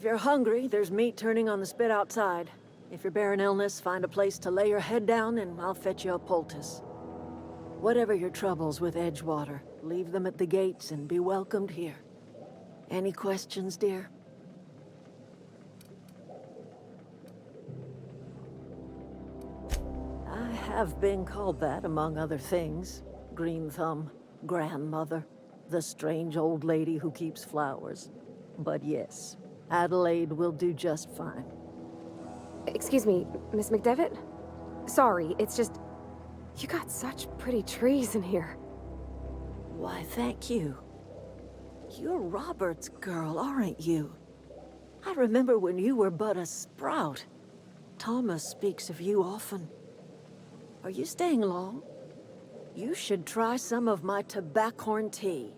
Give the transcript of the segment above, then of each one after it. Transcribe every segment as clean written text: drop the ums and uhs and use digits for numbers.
you're hungry, there's meat turning on the spit outside. If you're bearing illness, find a place to lay your head down and I'll fetch you a poultice. Whatever your troubles with Edgewater, leave them at the gates and be welcomed here. Any questions, dear? I have been called that, among other things. Green Thumb, grandmother, the strange old lady who keeps flowers. But yes, Adelaide will do just fine. Excuse me, Miss McDevitt? Sorry, it's just... You got such pretty trees in here. Why, thank you. You're Robert's girl, aren't you? I remember when you were but a sprout. Thomas speaks of you often. Are you staying long? You should try some of my tobaccorn tea.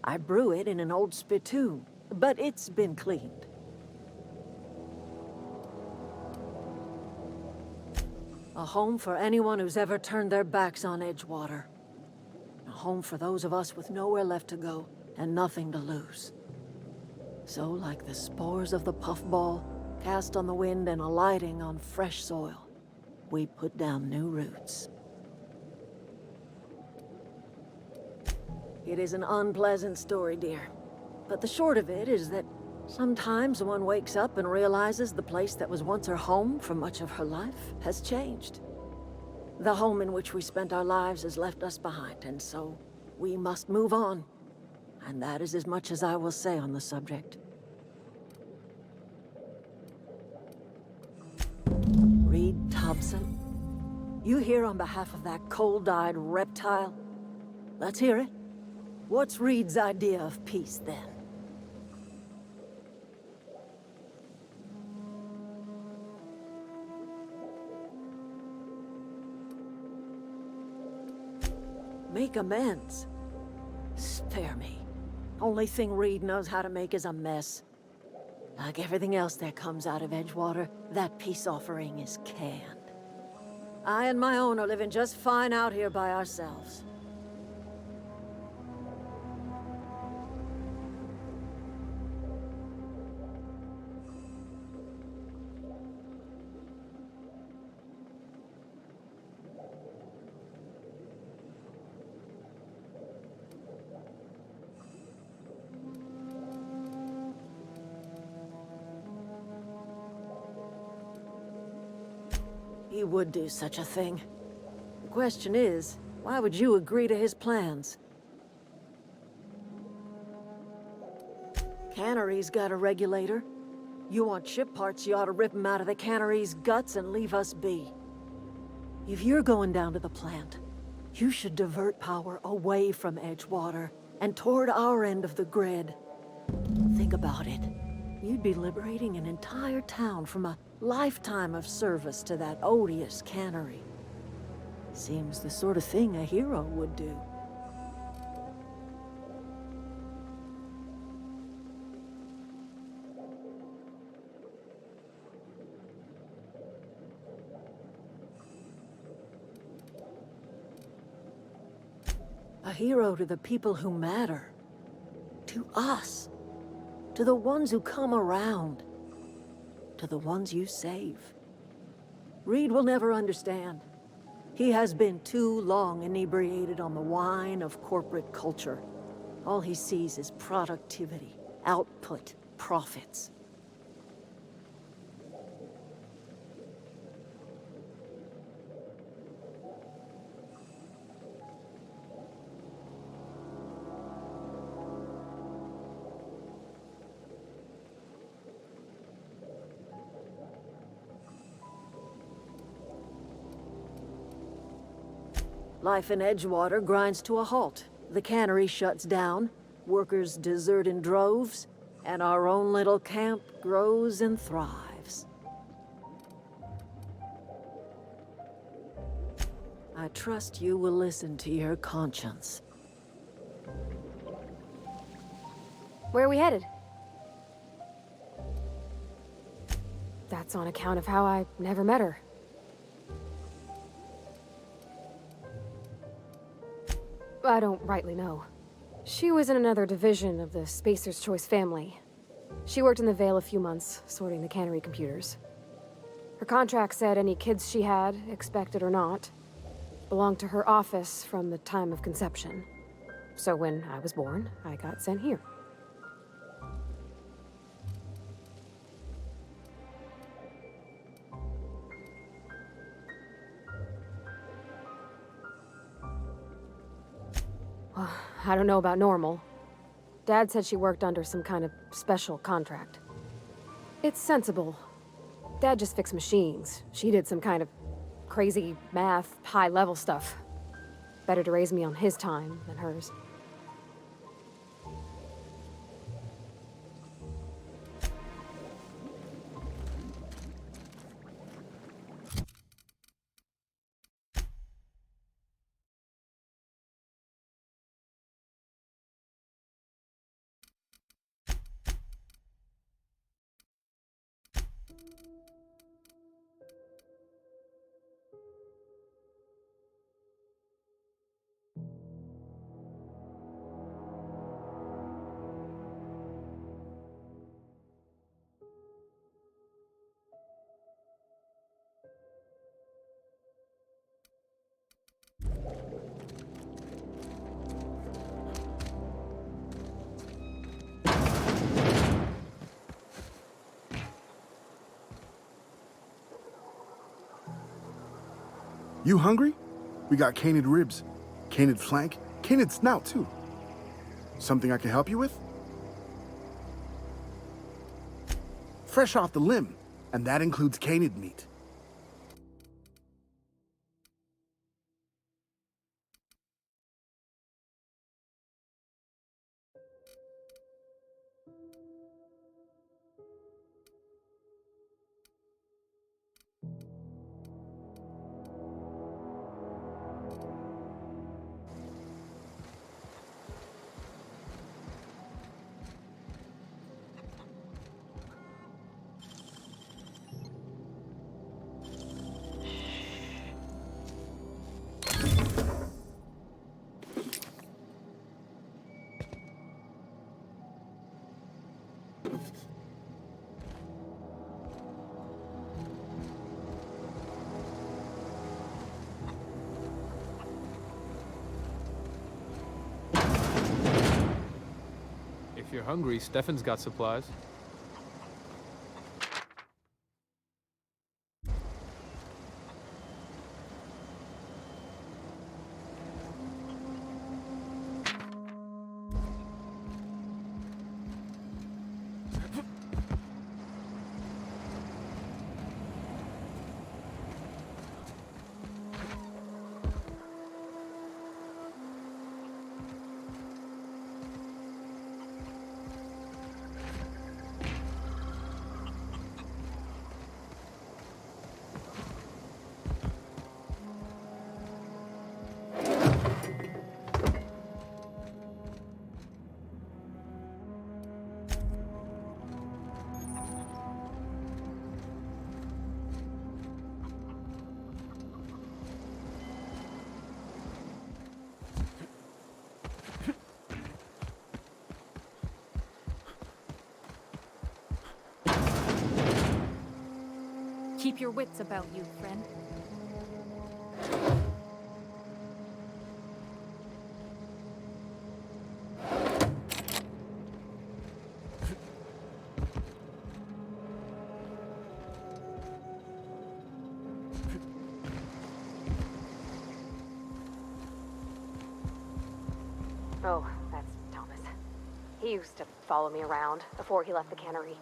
I brew it in an old spittoon, but it's been cleaned. A home for anyone who's ever turned their backs on Edgewater. A home for those of us with nowhere left to go and nothing to lose. So, like the spores of the puffball, cast on the wind and alighting on fresh soil, we put down new roots. It is an unpleasant story, dear. But the short of it is that sometimes one wakes up and realizes the place that was once her home for much of her life has changed. The home in which we spent our lives has left us behind, and so we must move on. And that is as much as I will say on the subject. Reed Thompson? You here on behalf of that cold-eyed reptile? Let's hear it. What's Reed's idea of peace, then? Make amends? Spare me. Only thing Reed knows how to make is a mess. Like everything else that comes out of Edgewater, that peace offering is canned. I and my own are living just fine out here by ourselves. He would do such a thing. The question is, why would you agree to his plans? Cannery's got a regulator. You want ship parts, you ought to rip him out of the cannery's guts and leave us be. If you're going down to the plant, you should divert power away from Edgewater and toward our end of the grid. Think about it. You'd be liberating an entire town from a lifetime of service to that odious cannery. Seems the sort of thing a hero would do. A hero to the people who matter. To us. To the ones who come around. To the ones you save. Reed will never understand. He has been too long inebriated on the wine of corporate culture. All he sees is productivity, output, profits. Life in Edgewater grinds to a halt. The cannery shuts down, workers desert in droves, and our own little camp grows and thrives. I trust you will listen to your conscience. Where are we headed? That's on account of how I never met her. I don't rightly know. She was in another division of the Spacer's Choice family. She worked in the Vale a few months, sorting the cannery computers. Her contract said any kids she had, expected or not, belonged to her office from the time of conception. So when I was born, I got sent here. Well, I don't know about normal. Dad said she worked under some kind of special contract. It's sensible. Dad just fixed machines. She did some kind of crazy math, high-level stuff. Better to raise me on his time than hers. You hungry? We got canid ribs, canid flank, canid snout too. Something I can help you with? Fresh off the limb, and that includes canid meat. If you're hungry, Stefan's got supplies. Keep your wits about you, friend. Oh, that's Thomas. He used to follow me around before he left the cannery.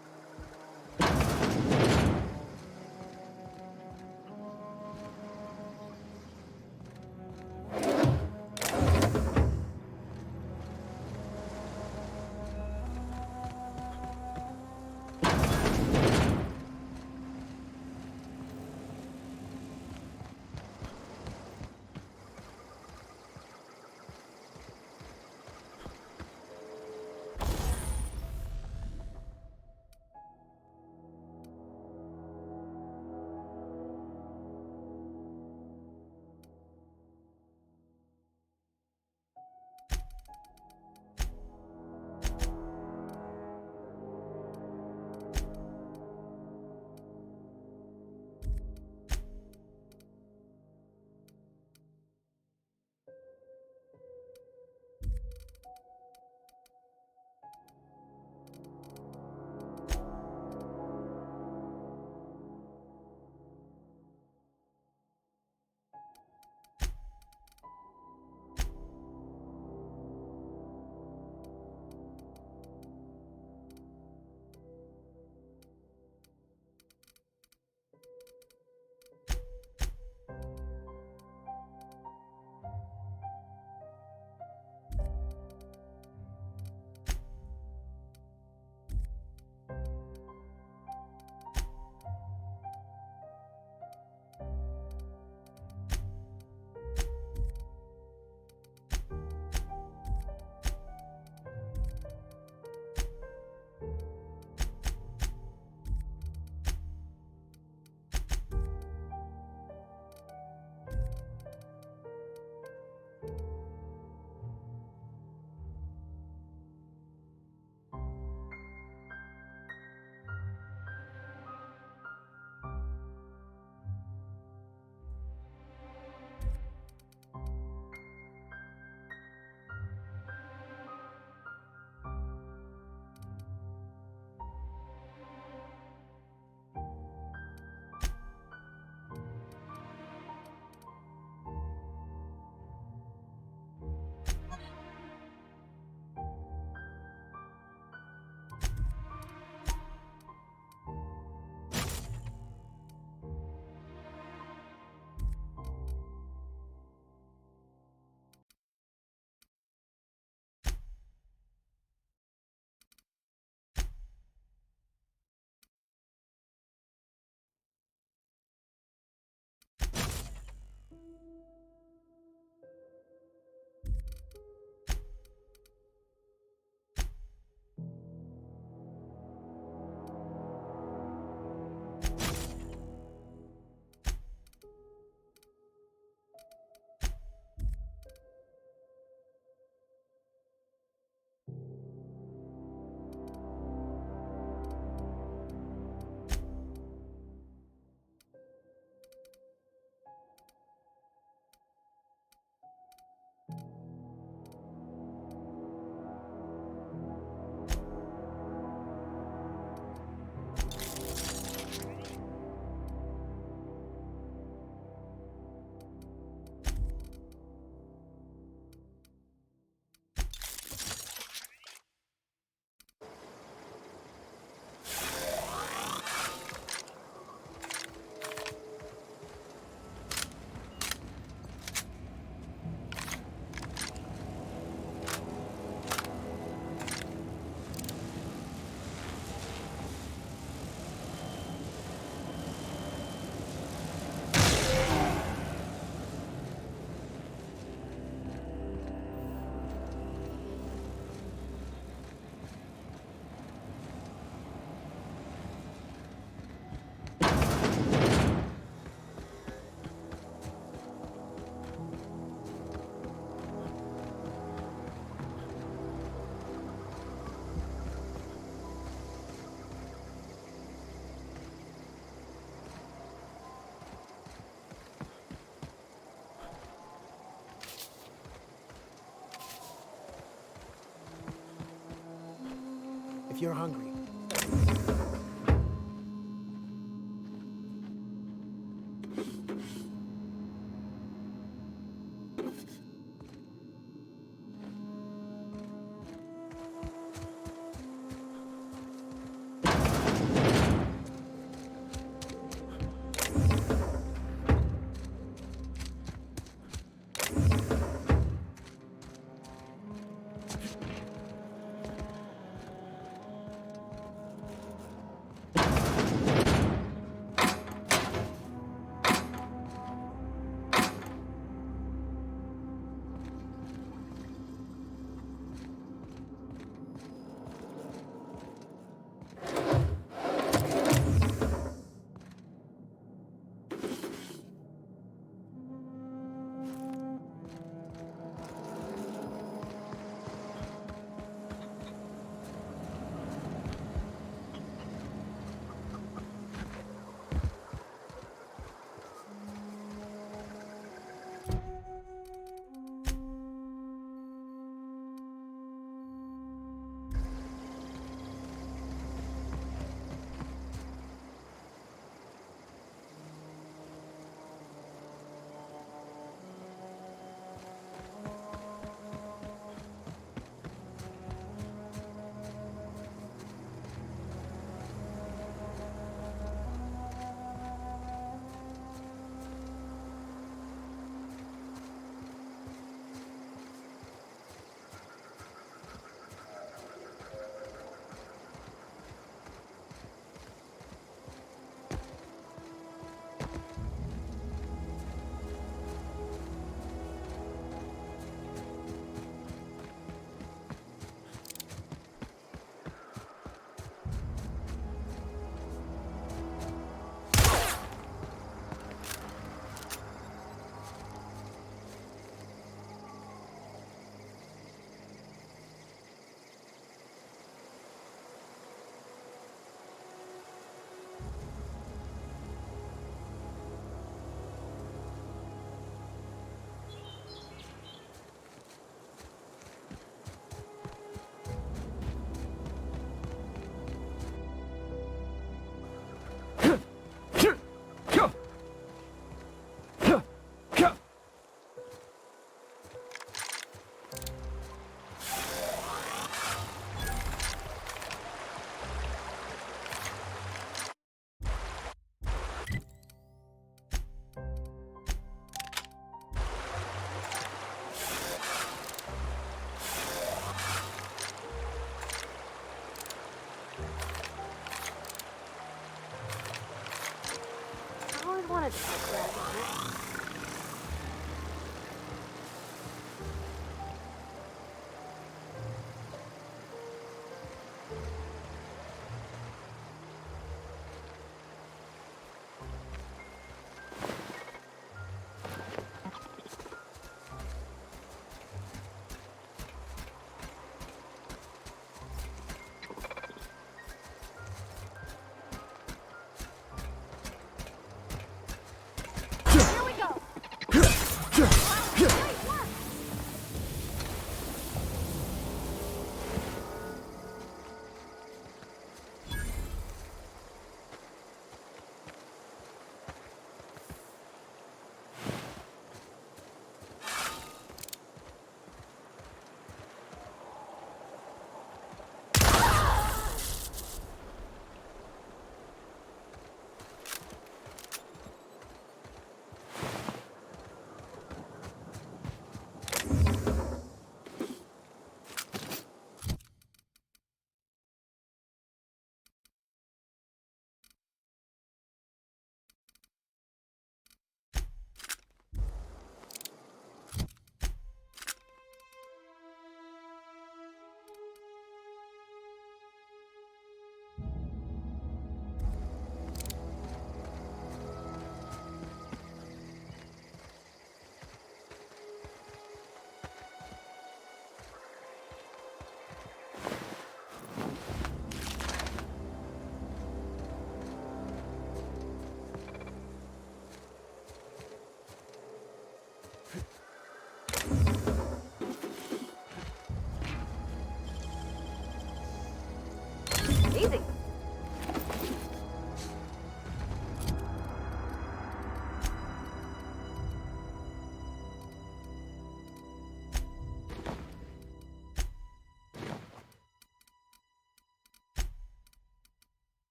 if you're hungry.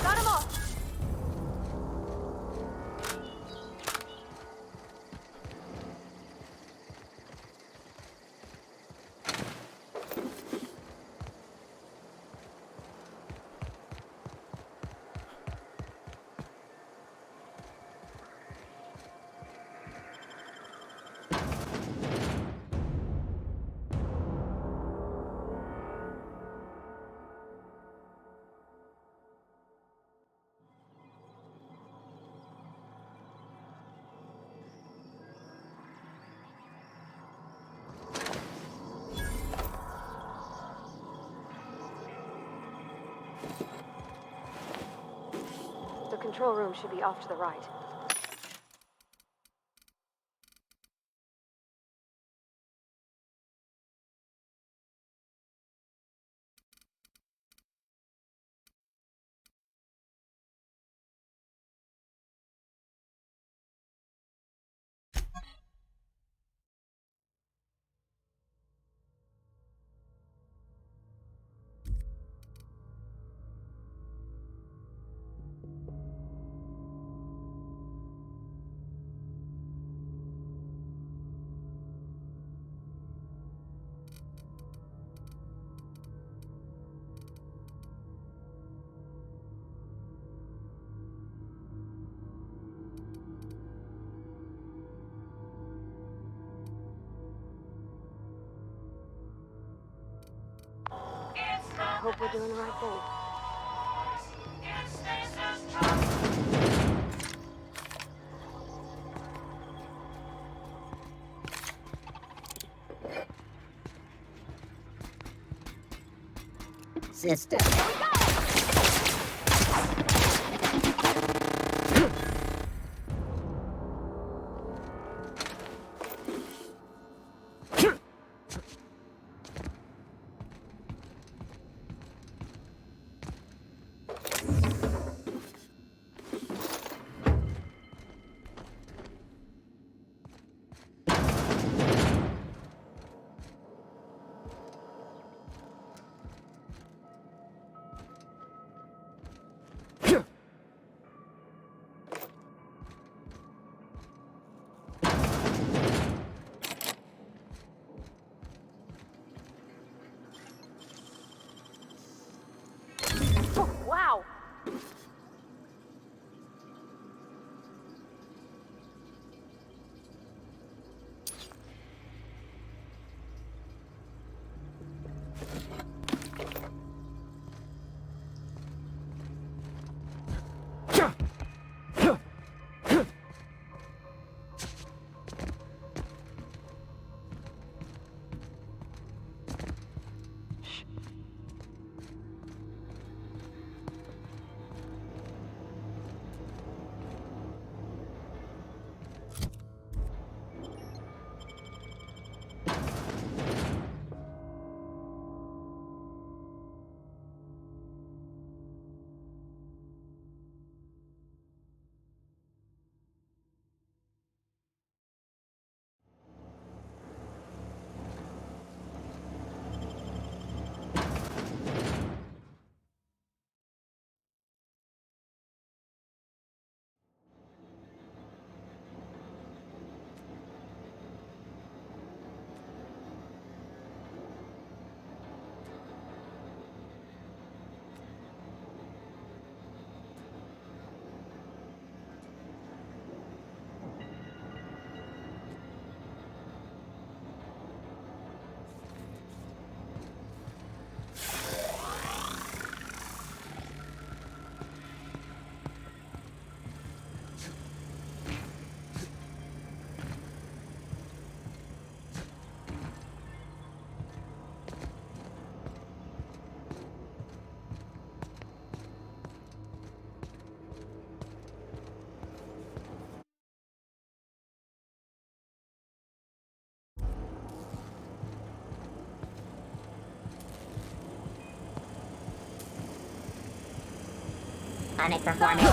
Got him all! The control room should be off to the right. I hope we're doing the right thing. Sister. Panic performing.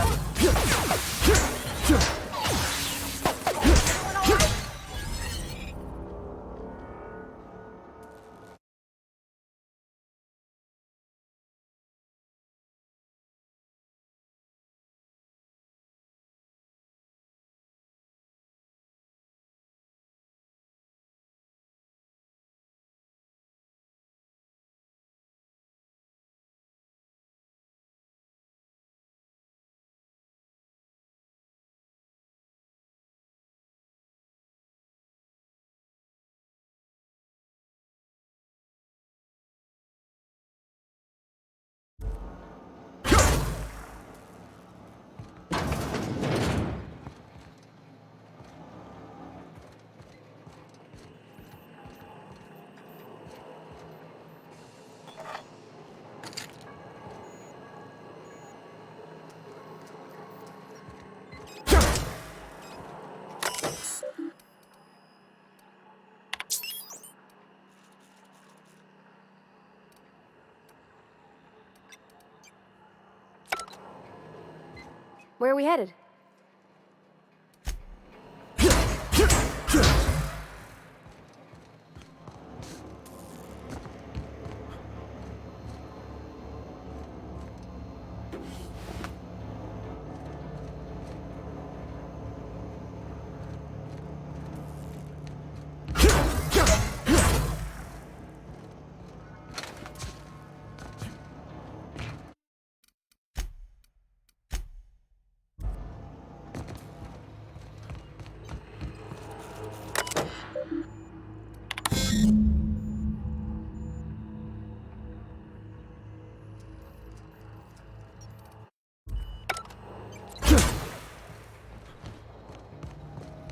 Where are we headed?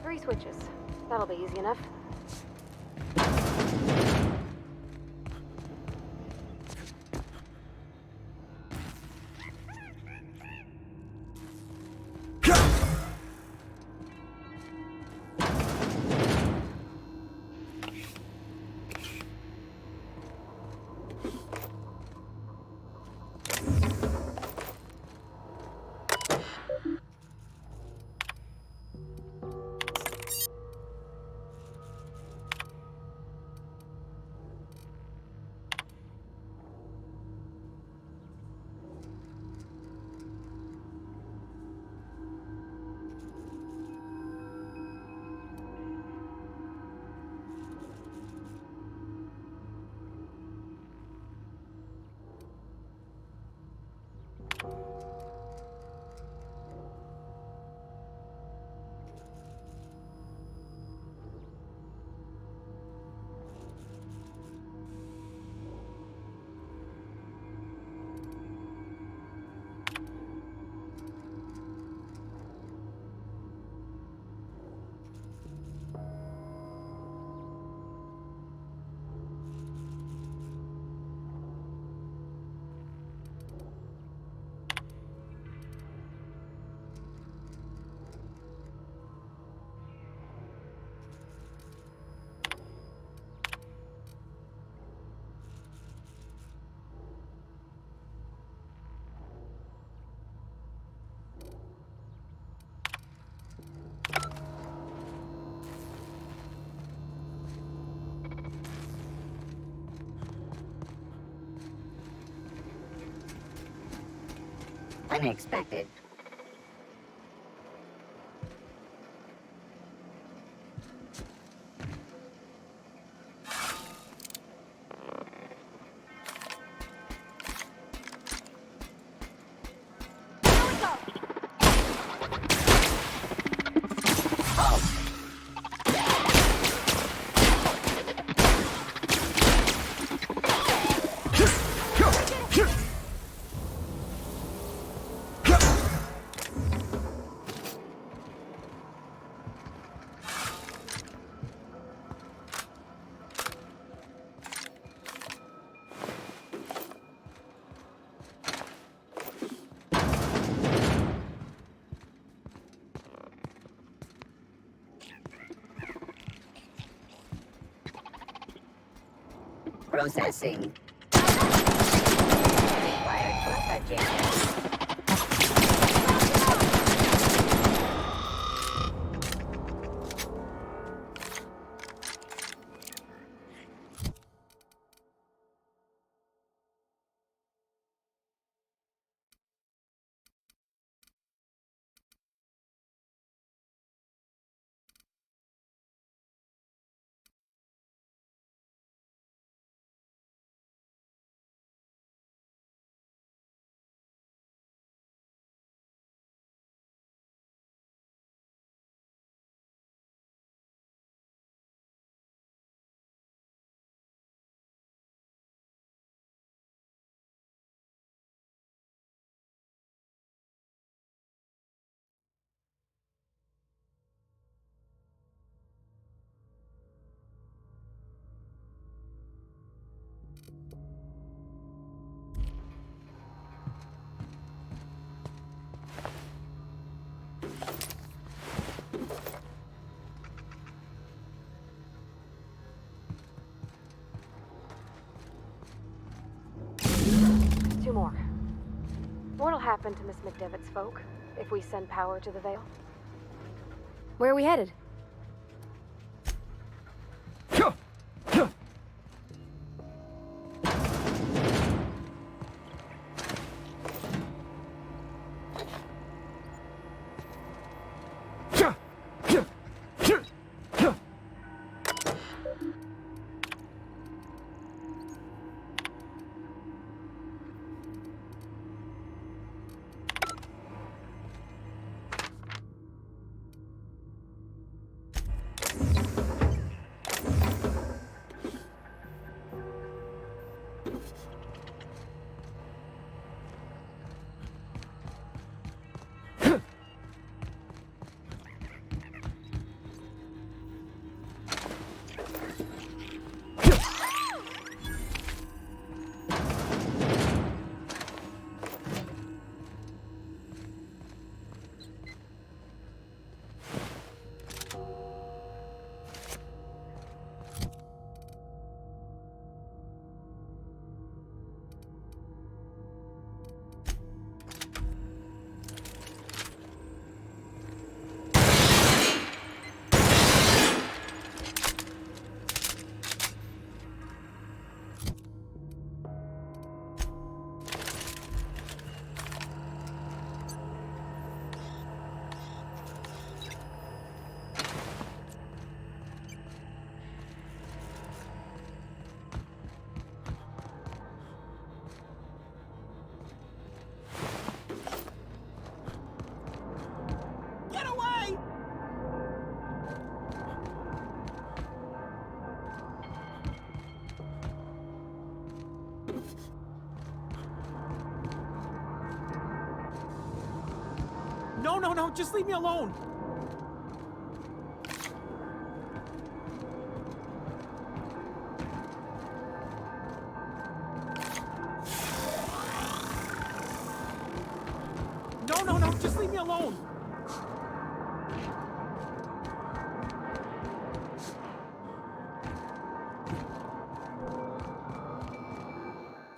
Three switches. That'll be easy enough. Unexpected. Processing. Required for a more. What'll happen to Miss McDevitt's folk if we send power to the Vale? Where are we headed? No, just leave me alone! No, just leave me alone!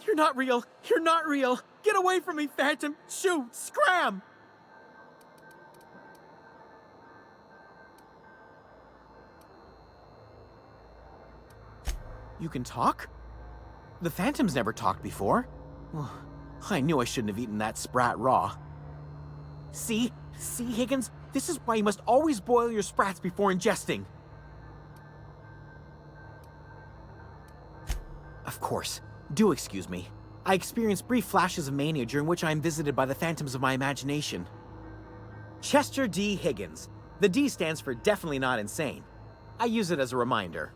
You're not real! You're not real! Get away from me, Phantom! Shoot! Scram! You can talk? The Phantom's never talked before. Well, I knew I shouldn't have eaten that sprat raw. See, Higgins? This is why you must always boil your sprats before ingesting. Of course. Do excuse me. I experience brief flashes of mania during which I am visited by the phantoms of my imagination. Chester D. Higgins. The D stands for definitely not insane. I use it as a reminder.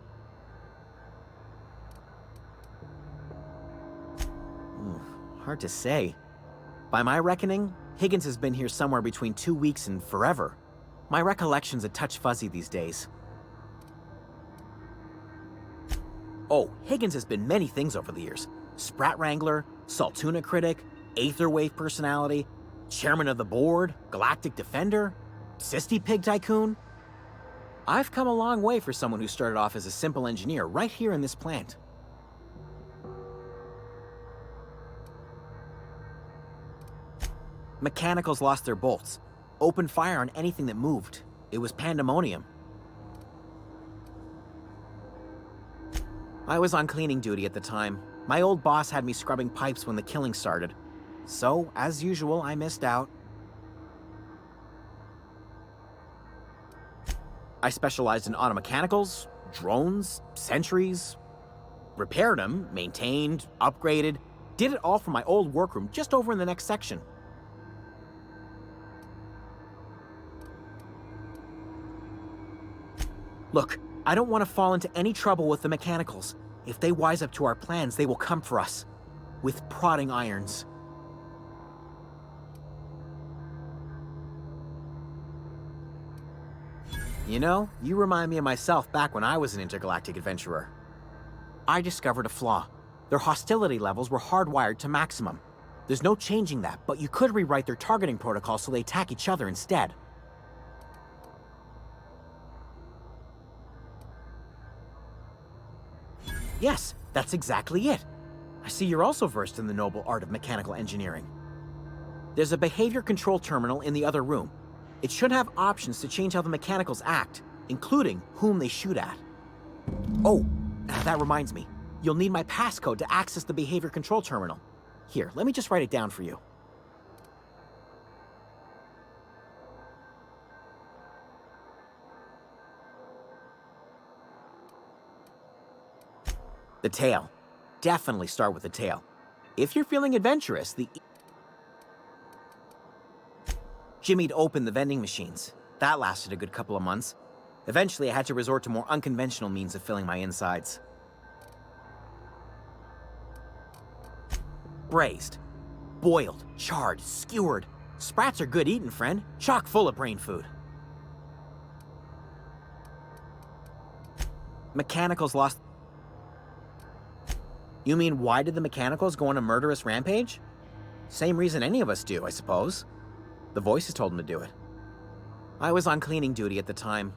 Hard to say. By my reckoning, Higgins has been here somewhere between 2 weeks and forever. My recollection's a touch fuzzy these days. Oh, Higgins has been many things over the years. Sprat Wrangler, Saltuna critic, Aetherwave personality, chairman of the board, galactic defender, Sisty Pig tycoon. I've come a long way for someone who started off as a simple engineer right here in this plant. Mechanicals lost their bolts. Opened fire on anything that moved. It was pandemonium. I was on cleaning duty at the time. My old boss had me scrubbing pipes when the killing started. So, as usual, I missed out. I specialized in automechanicals, drones, sentries. Repaired them, maintained, upgraded. Did it all from my old workroom just over in the next section. Look, I don't want to fall into any trouble with the mechanicals. If they wise up to our plans, they will come for us. With prodding irons. You know, you remind me of myself back when I was an intergalactic adventurer. I discovered a flaw. Their hostility levels were hardwired to maximum. There's no changing that, but you could rewrite their targeting protocol so they attack each other instead. Yes, that's exactly it. I see you're also versed in the noble art of mechanical engineering. There's a behavior control terminal in the other room. It should have options to change how the mechanicals act, including whom they shoot at. Oh, that reminds me. You'll need my passcode to access the behavior control terminal. Here, let me just write it down for you. The tail. Definitely start with the tail. If you're feeling adventurous, Jimmy'd opened the vending machines. That lasted a good couple of months. Eventually, I had to resort to more unconventional means of filling my insides. Braised. Boiled, charred, skewered. Sprats are good eating, friend. Chock full of brain food. Mechanicals lost... You mean, why did the Mechanicals go on a murderous rampage? Same reason any of us do, I suppose. The voices told them to do it. I was on cleaning duty at the time.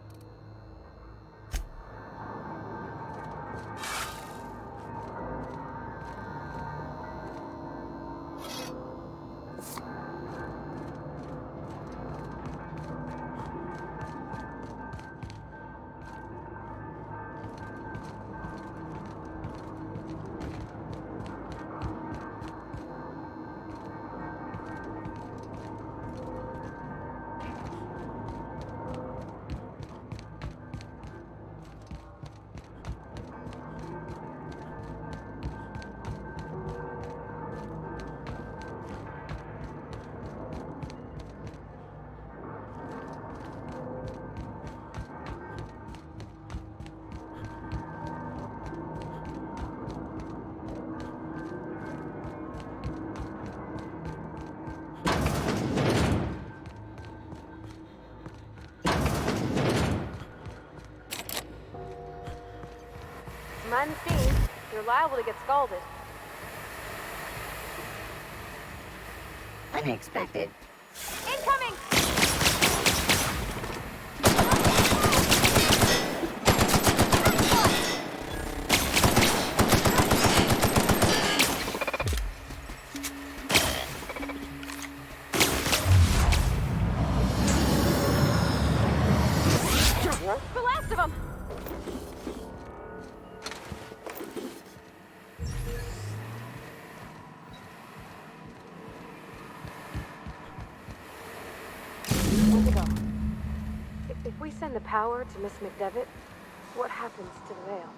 Mind the scene. You're liable to get scalded. Unexpected. Incoming! The last of them! Where'd they go? If we send the power to Miss McDevitt, what happens to the veil?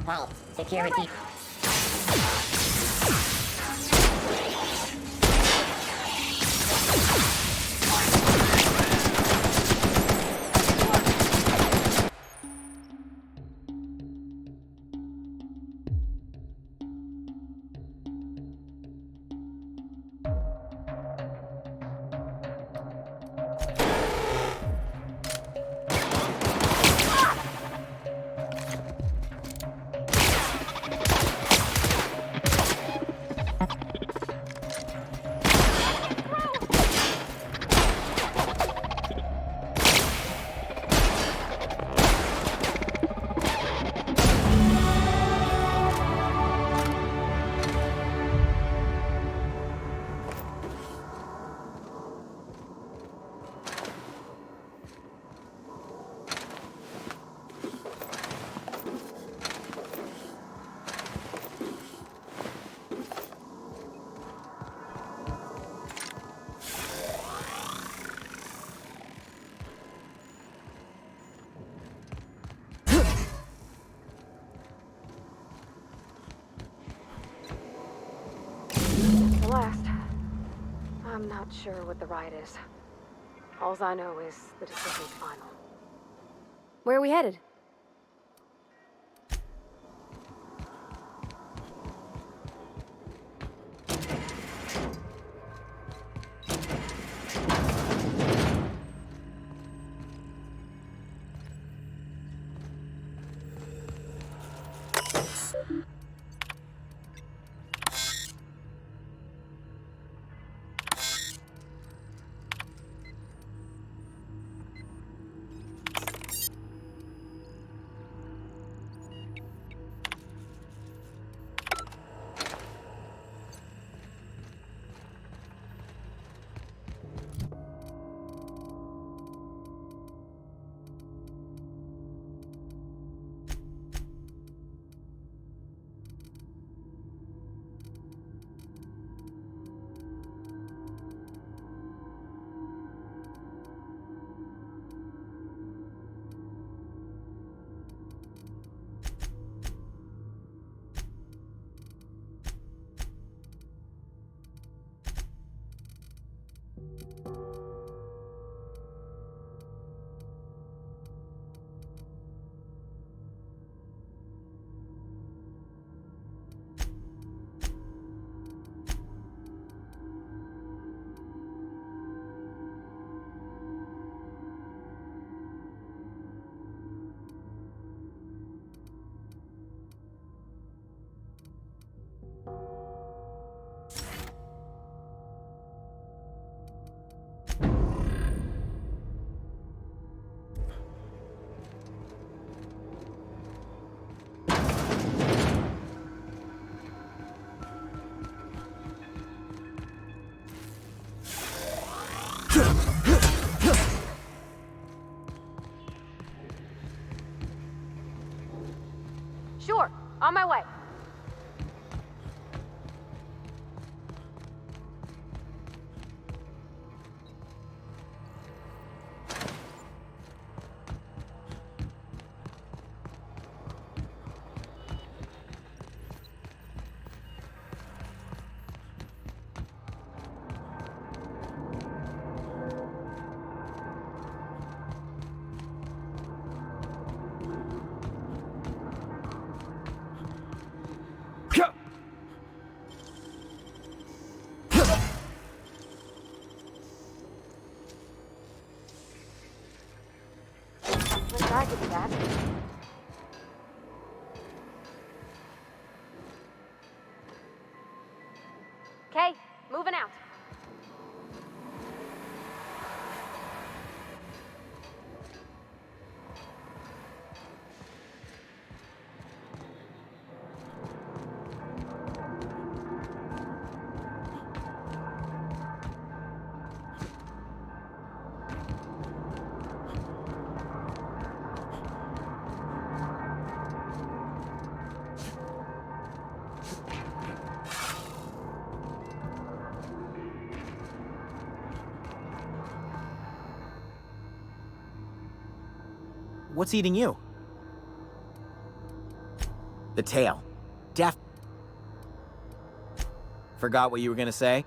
Vault security. the last. I'm not sure what the right is. Alls I know is the decision's final. Where are we headed? Sure, on my way. Wish I could do that. Okay, moving out. What's eating you? The tail. Forgot what you were gonna say?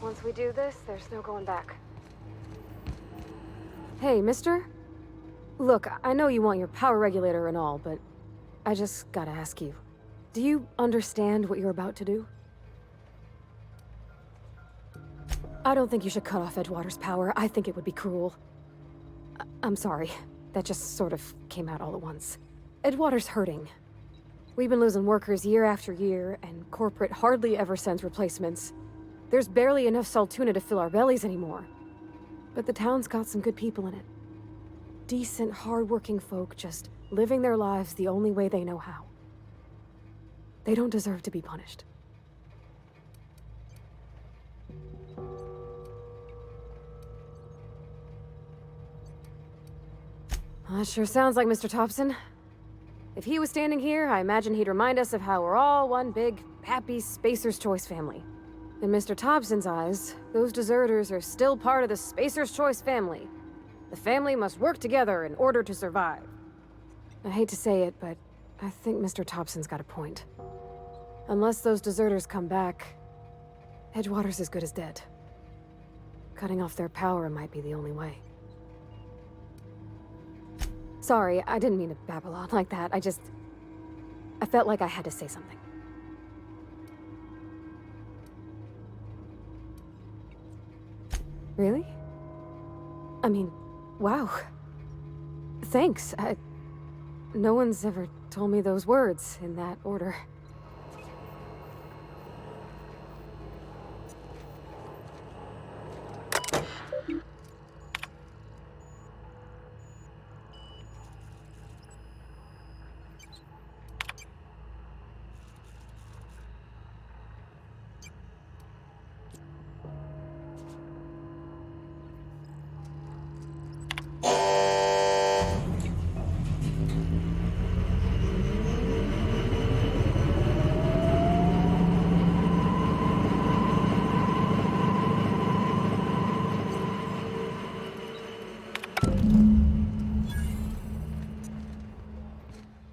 Once we do this, there's no going back. Hey, mister? Look, I know you want your power regulator and all, but I just gotta ask you. Do you understand what you're about to do? I don't think you should cut off Edgewater's power. I think it would be cruel. I'm sorry. That just sort of came out all at once. Edgewater's hurting. We've been losing workers year after year, and corporate hardly ever sends replacements. There's barely enough Saltuna to fill our bellies anymore. But the town's got some good people in it. Decent, hard-working folk just living their lives the only way they know how. They don't deserve to be punished. Well, that sure sounds like Mr. Thompson. If he was standing here, I imagine he'd remind us of how we're all one big, happy Spacer's Choice family. In Mr. Thompson's eyes, those deserters are still part of the Spacer's Choice family. The family must work together in order to survive. I hate to say it, but I think Mr. Thompson's got a point. Unless those deserters come back, Edgewater's as good as dead. Cutting off their power might be the only way. Sorry, I didn't mean to babble on like that. I felt like I had to say something. Really? I mean, wow. Thanks. No one's ever told me those words in that order.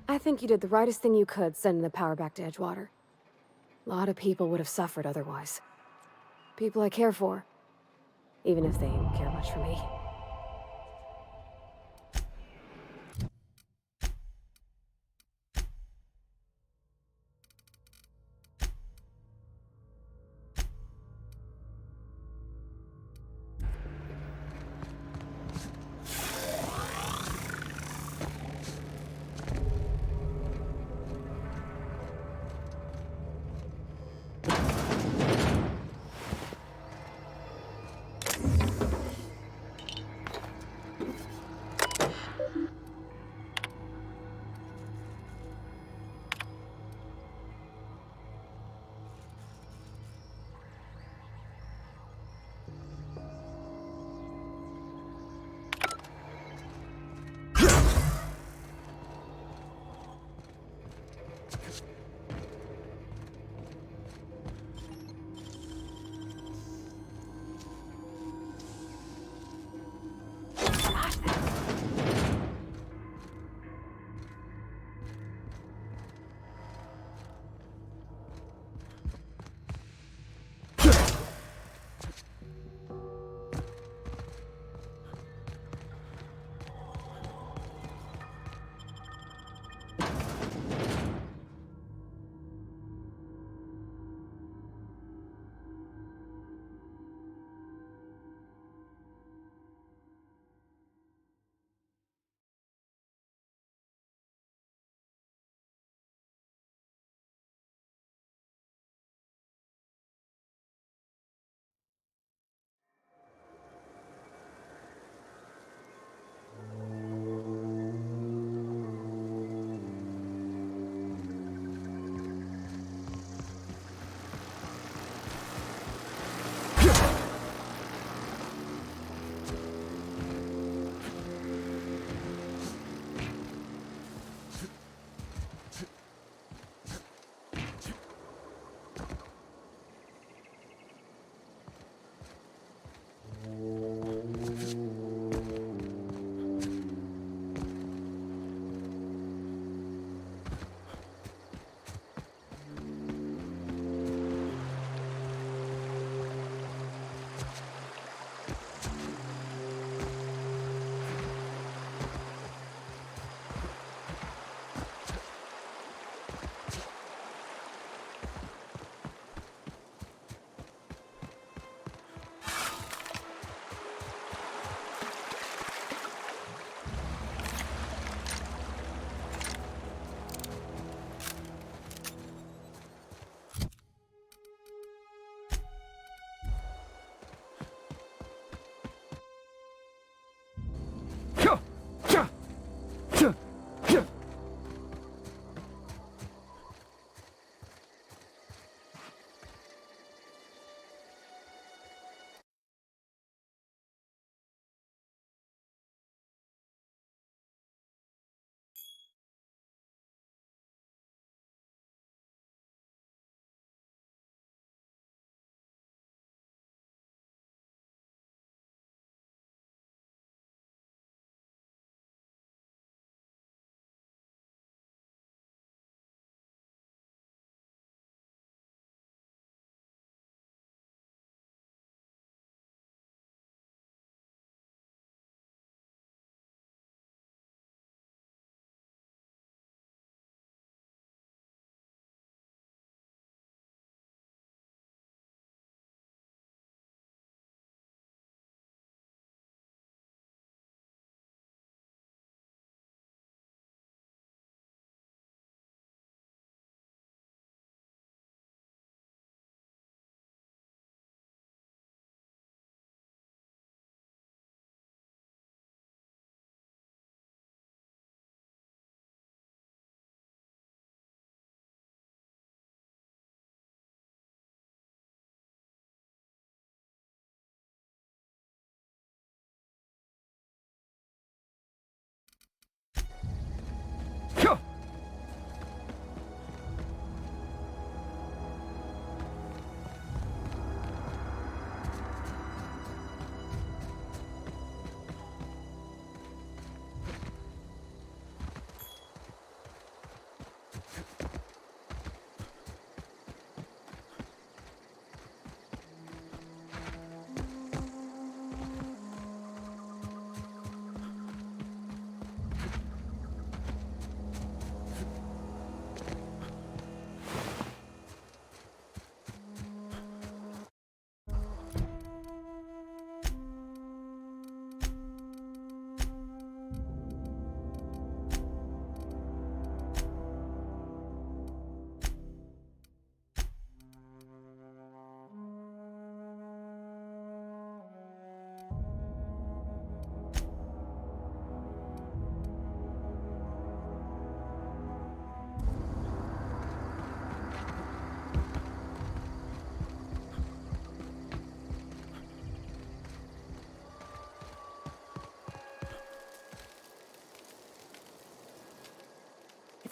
I think you did the rightest thing you could sending the power back to Edgewater. A lot of people would have suffered otherwise. People I care for, even if they don't care much for me.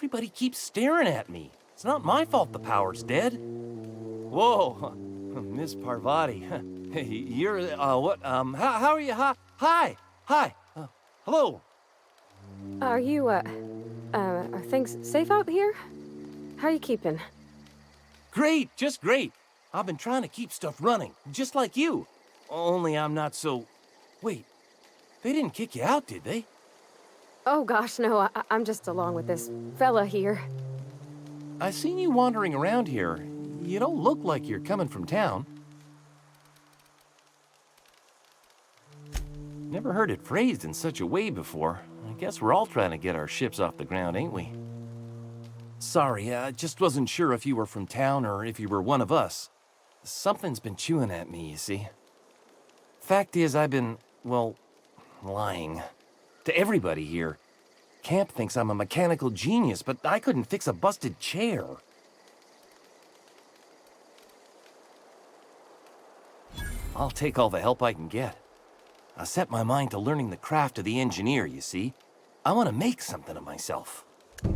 Everybody keeps staring at me. It's not my fault the power's dead. Whoa, Miss Parvati. Hey, you're, what, how are you? Hi. Hello. Are you, are things safe out here? How are you keeping? Great, just great. I've been trying to keep stuff running, just like you. Only I'm not so... Wait, they didn't kick you out, did they? Oh gosh, no, I'm just along with this fella here. I seen you wandering around here. You don't look like you're coming from town. Never heard it phrased in such a way before. I guess we're all trying to get our ships off the ground, ain't we? Sorry, I just wasn't sure if you were from town or if you were one of us. Something's been chewing at me, you see. Fact is, I've been, well, lying. To everybody here. Camp thinks I'm a mechanical genius, but I couldn't fix a busted chair. I'll take all the help I can get. I set my mind to learning the craft of the engineer, you see. I want to make something of myself.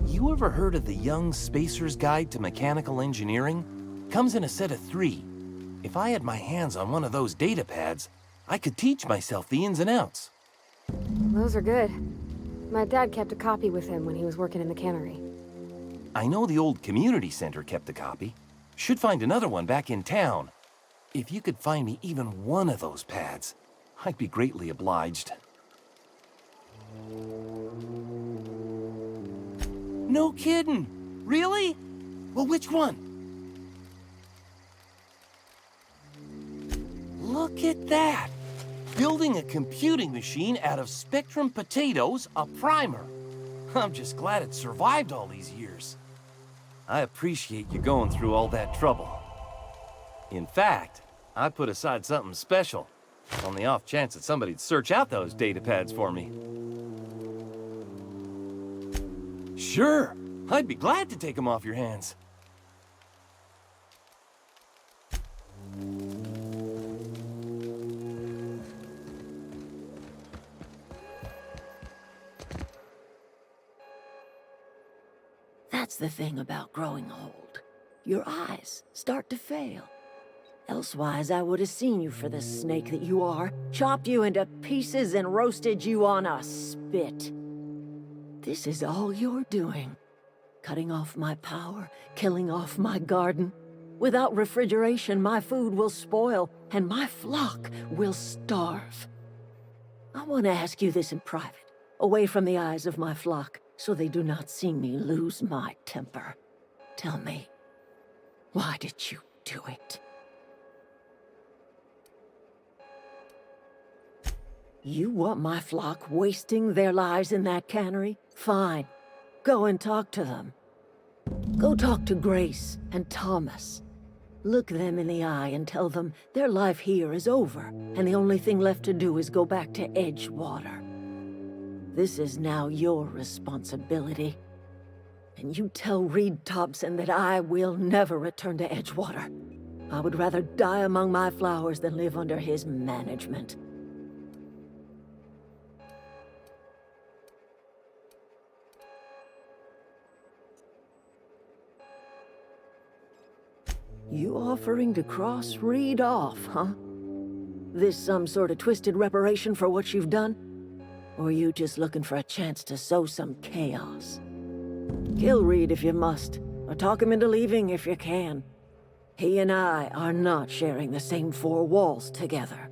You ever heard of the Young Spacer's Guide to Mechanical Engineering? Comes in a set of 3. If I had my hands on one of those data pads, I could teach myself the ins and outs. Those are good. My dad kept a copy with him when he was working in the cannery. I know the old community center kept a copy. Should find another one back in town. If you could find me even one of those pads, I'd be greatly obliged. No kidding! Really? Well, which one? Look at that! Building a computing machine out of Spectrum potatoes, a primer. I'm just glad it survived all these years. I appreciate you going through all that trouble. In fact, I put aside something special, on the off chance that somebody'd search out those data pads for me. Sure, I'd be glad to take them off your hands. That's the thing about growing old. Your eyes start to fail. Elsewise, I would have seen you for the snake that you are, chopped you into pieces and roasted you on a spit. This is all you're doing. Cutting off my power, killing off my garden. Without refrigeration, my food will spoil, and my flock will starve. I want to ask you this in private, away from the eyes of my flock, so they do not see me lose my temper. Tell me, why did you do it? You want my flock wasting their lives in that cannery? Fine. Go and talk to them. Go talk to Grace and Thomas. Look them in the eye and tell them their life here is over, and the only thing left to do is go back to Edgewater. This is now your responsibility. And you tell Reed Thompson that I will never return to Edgewater. I would rather die among my flowers than live under his management. You offering to cross Reed off, huh? This some sort of twisted reparation for what you've done? Or you just looking for a chance to sow some chaos? Kill Reed if you must, or talk him into leaving if you can. He and I are not sharing the same 4 walls together.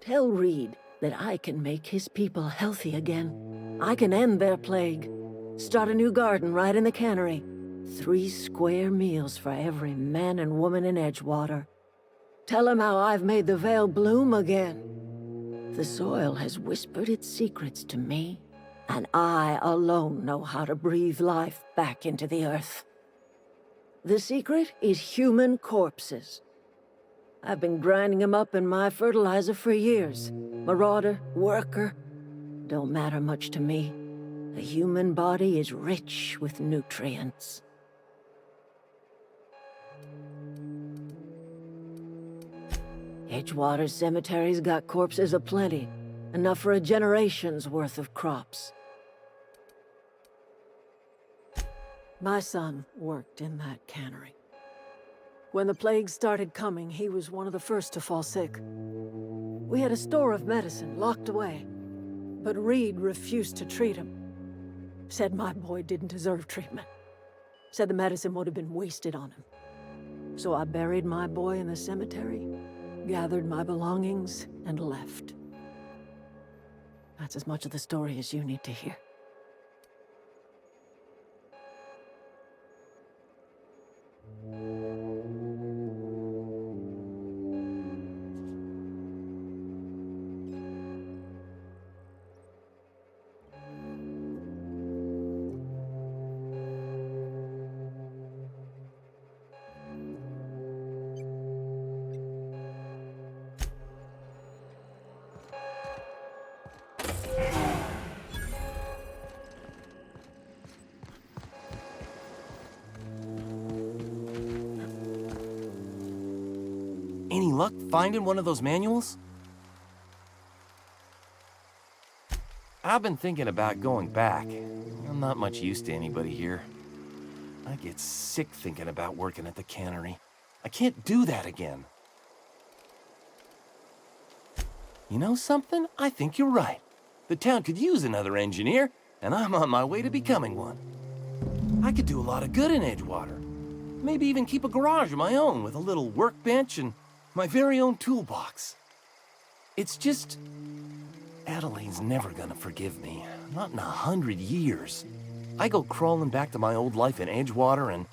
Tell Reed that I can make his people healthy again. I can end their plague. Start a new garden right in the cannery. 3 square meals for every man and woman in Edgewater. Tell him how I've made the Vale bloom again. The soil has whispered its secrets to me, and I alone know how to breathe life back into the earth. The secret is human corpses. I've been grinding them up in my fertilizer for years. Marauder, worker, don't matter much to me. The human body is rich with nutrients. Edgewater's cemetery's got corpses aplenty. Enough for a generation's worth of crops. My son worked in that cannery. When the plague started coming, he was one of the first to fall sick. We had a store of medicine locked away, but Reed refused to treat him. Said my boy didn't deserve treatment. Said the medicine would have been wasted on him. So I buried my boy in the cemetery, gathered my belongings, and left. That's as much of the story as you need to hear. Any luck finding one of those manuals? I've been thinking about going back. I'm not much use to anybody here. I get sick thinking about working at the cannery. I can't do that again. You know something? I think you're right. The town could use another engineer, and I'm on my way to becoming one. I could do a lot of good in Edgewater. Maybe even keep a garage of my own with a little workbench and my very own toolbox. It's just... Adelaide's never gonna forgive me. Not in 100 years. I go crawling back to my old life in Edgewater, and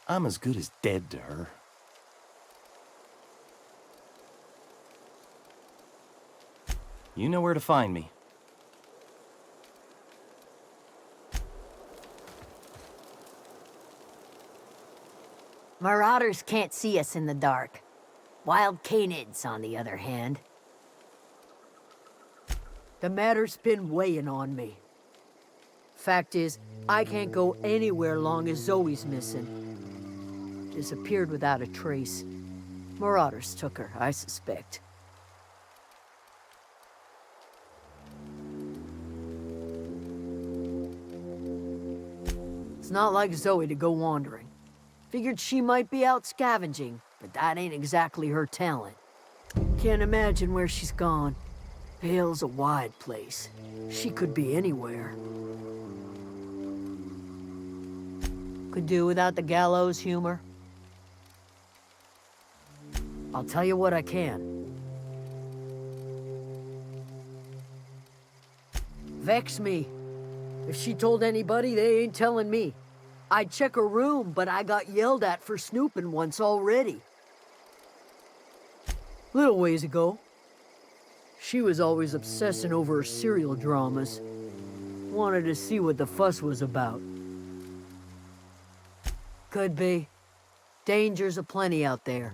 I'm as good as dead to her. You know where to find me. Marauders can't see us in the dark. Wild canids, on the other hand. The matter's been weighing on me. Fact is, I can't go anywhere long as Zoe's missing. Disappeared without a trace. Marauders took her, I suspect. It's not like Zoe to go wandering. Figured she might be out scavenging, but that ain't exactly her talent. Can't imagine where she's gone. Vale's a wide place. She could be anywhere. Could do without the gallows humor. I'll tell you what I can. Vex me. If she told anybody, they ain't telling me. I'd check her room, but I got yelled at for snooping once already. Little ways ago. She was always obsessing over her serial dramas. Wanted to see what the fuss was about. Could be. Dangers aplenty out there.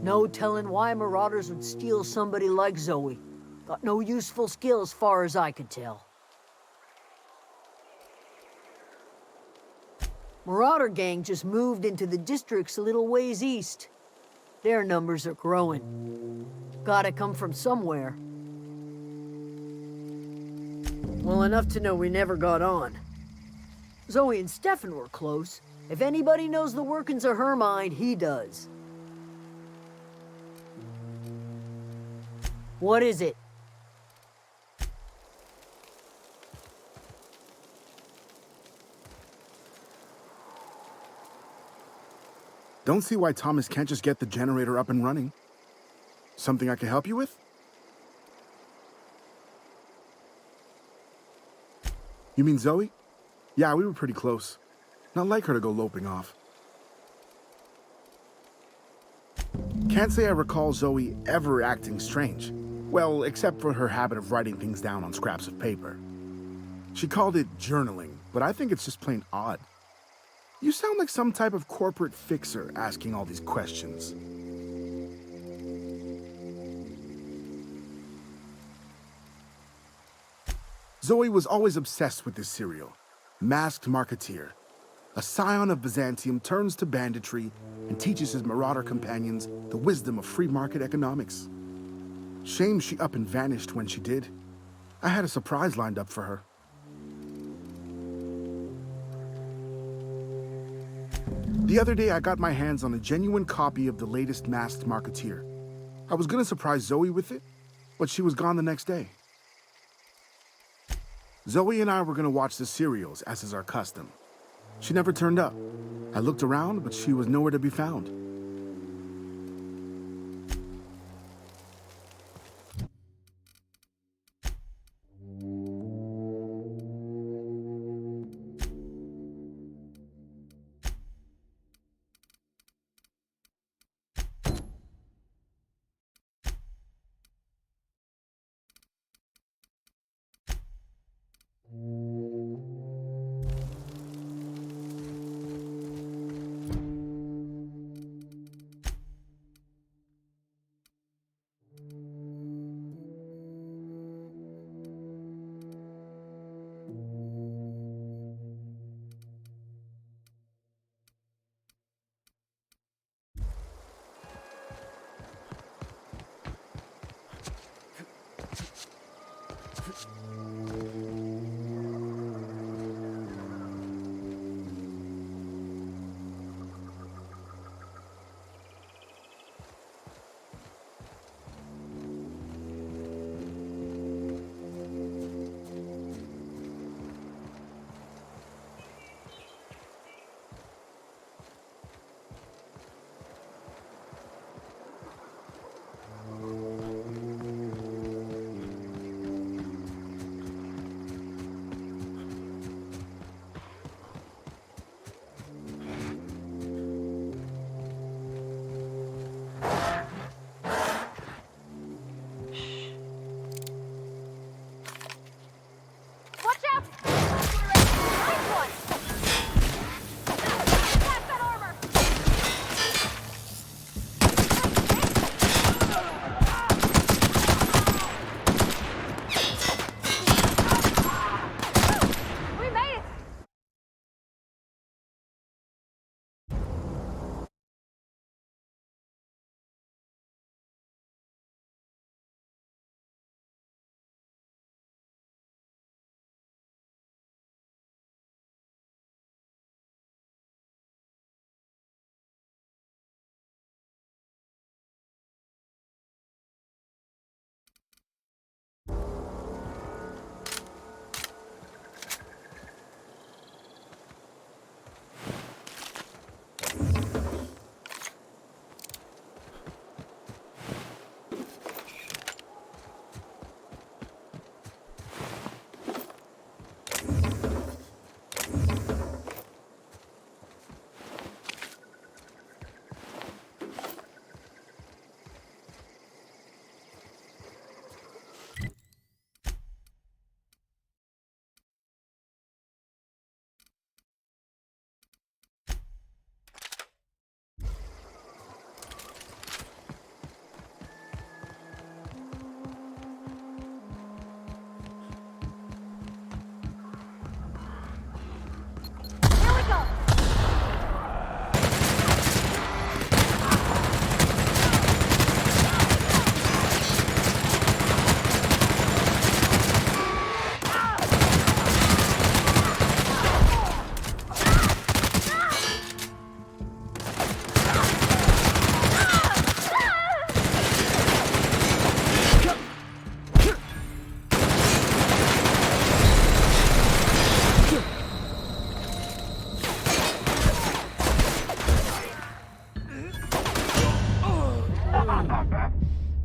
No telling why marauders would steal somebody like Zoe. Got no useful skill as far as I could tell. Marauder gang just moved into the districts a little ways east. Their numbers are growing. Gotta come from somewhere. Well, enough to know we never got on. Zoe and Stefan were close. If anybody knows the workings of her mind, he does. What is it? Don't see why Thomas can't just get the generator up and running. Something I can help you with? You mean Zoe? Yeah, we were pretty close. Not like her to go loping off. Can't say I recall Zoe ever acting strange. Well, except for her habit of writing things down on scraps of paper. She called it journaling, but I think it's just plain odd. You sound like some type of corporate fixer asking all these questions. Zoe was always obsessed with this serial. Masked Marketeer. A scion of Byzantium turns to banditry and teaches his marauder companions the wisdom of free market economics. Shame she up and vanished when she did. I had a surprise lined up for her. The other day, I got my hands on a genuine copy of the latest Masked Marketeer. I was gonna surprise Zoe with it, but she was gone the next day. Zoe and I were gonna watch the serials, as is our custom. She never turned up. I looked around, but she was nowhere to be found. Watch out! Nice one! Pass that armor! We made it! Here we go!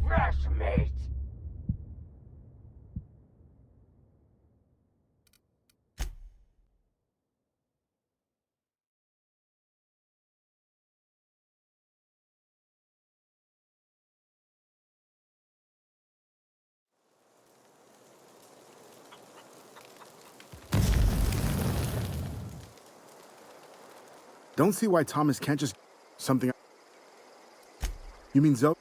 Fresh meat. Don't see why Thomas can't just something. You mean Zoe?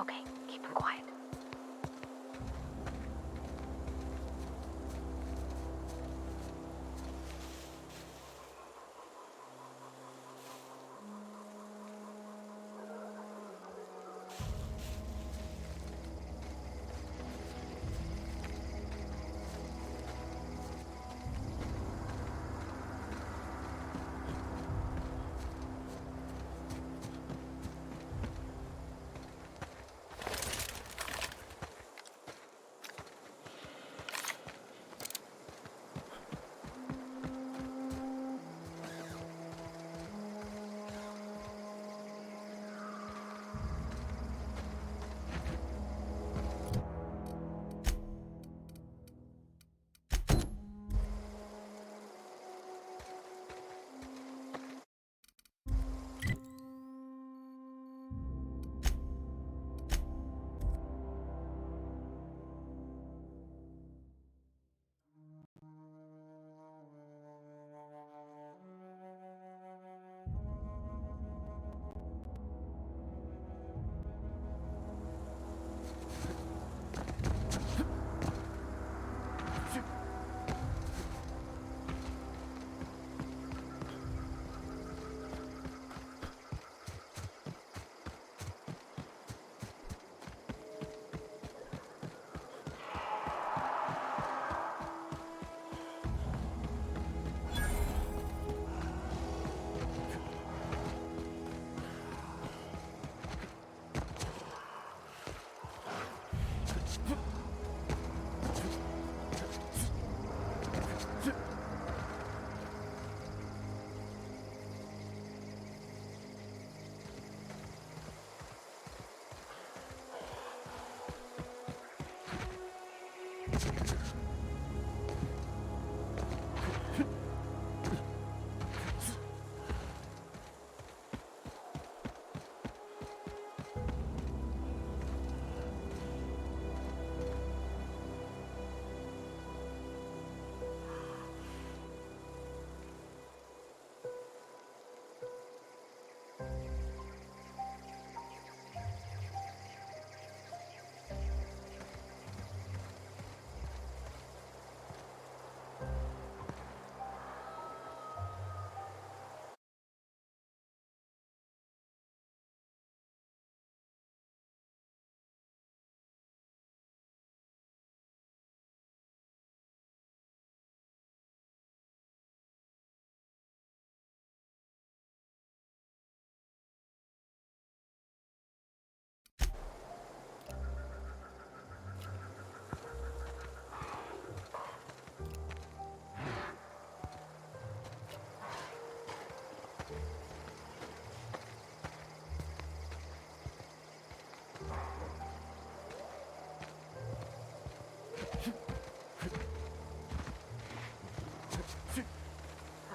Okay, keep him quiet.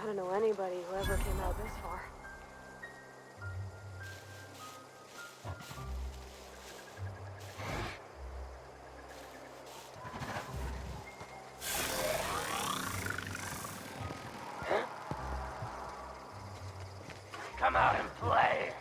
I don't know anybody who ever came out this far. Come out and play!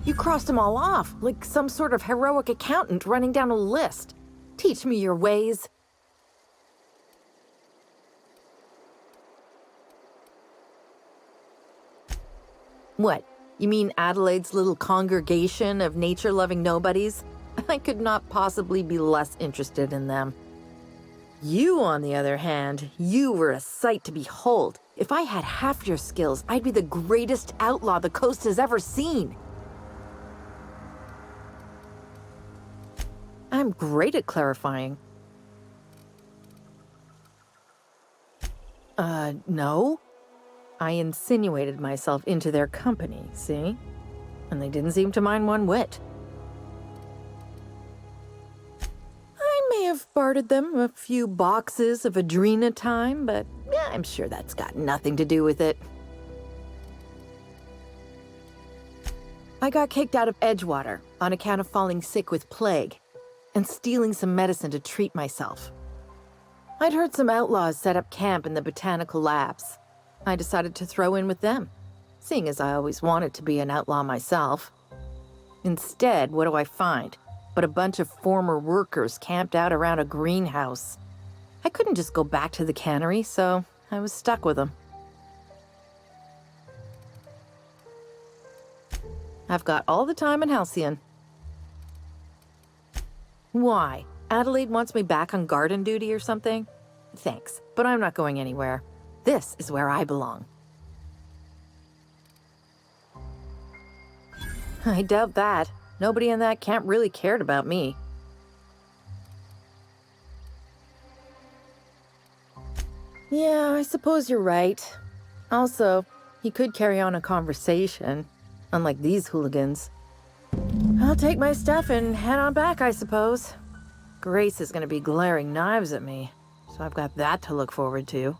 You crossed them all off, like some sort of heroic accountant running down a list. Teach me your ways. What? You mean Adelaide's little congregation of nature-loving nobodies? I could not possibly be less interested in them. You, on the other hand, you were a sight to behold. If I had half your skills, I'd be the greatest outlaw the coast has ever seen. I'm great at clarifying. No. I insinuated myself into their company, see? And they didn't seem to mind one whit. I may have bartered them a few boxes of Adrena time, but yeah, I'm sure that's got nothing to do with it. I got kicked out of Edgewater on account of falling sick with plague and stealing some medicine to treat myself. I'd heard some outlaws set up camp in the botanical labs. I decided to throw in with them, seeing as I always wanted to be an outlaw myself. Instead, what do I find? But a bunch of former workers camped out around a greenhouse. I couldn't just go back to the cannery, so I was stuck with them. I've got all the time in Halcyon. Why? Adelaide wants me back on garden duty or something? Thanks, but I'm not going anywhere. This is where I belong. I doubt that. Nobody in that camp really cared about me. Yeah, I suppose you're right. Also, he could carry on a conversation, unlike these hooligans. I'll take my stuff and head on back, I suppose. Grace is gonna be glaring knives at me, so I've got that to look forward to.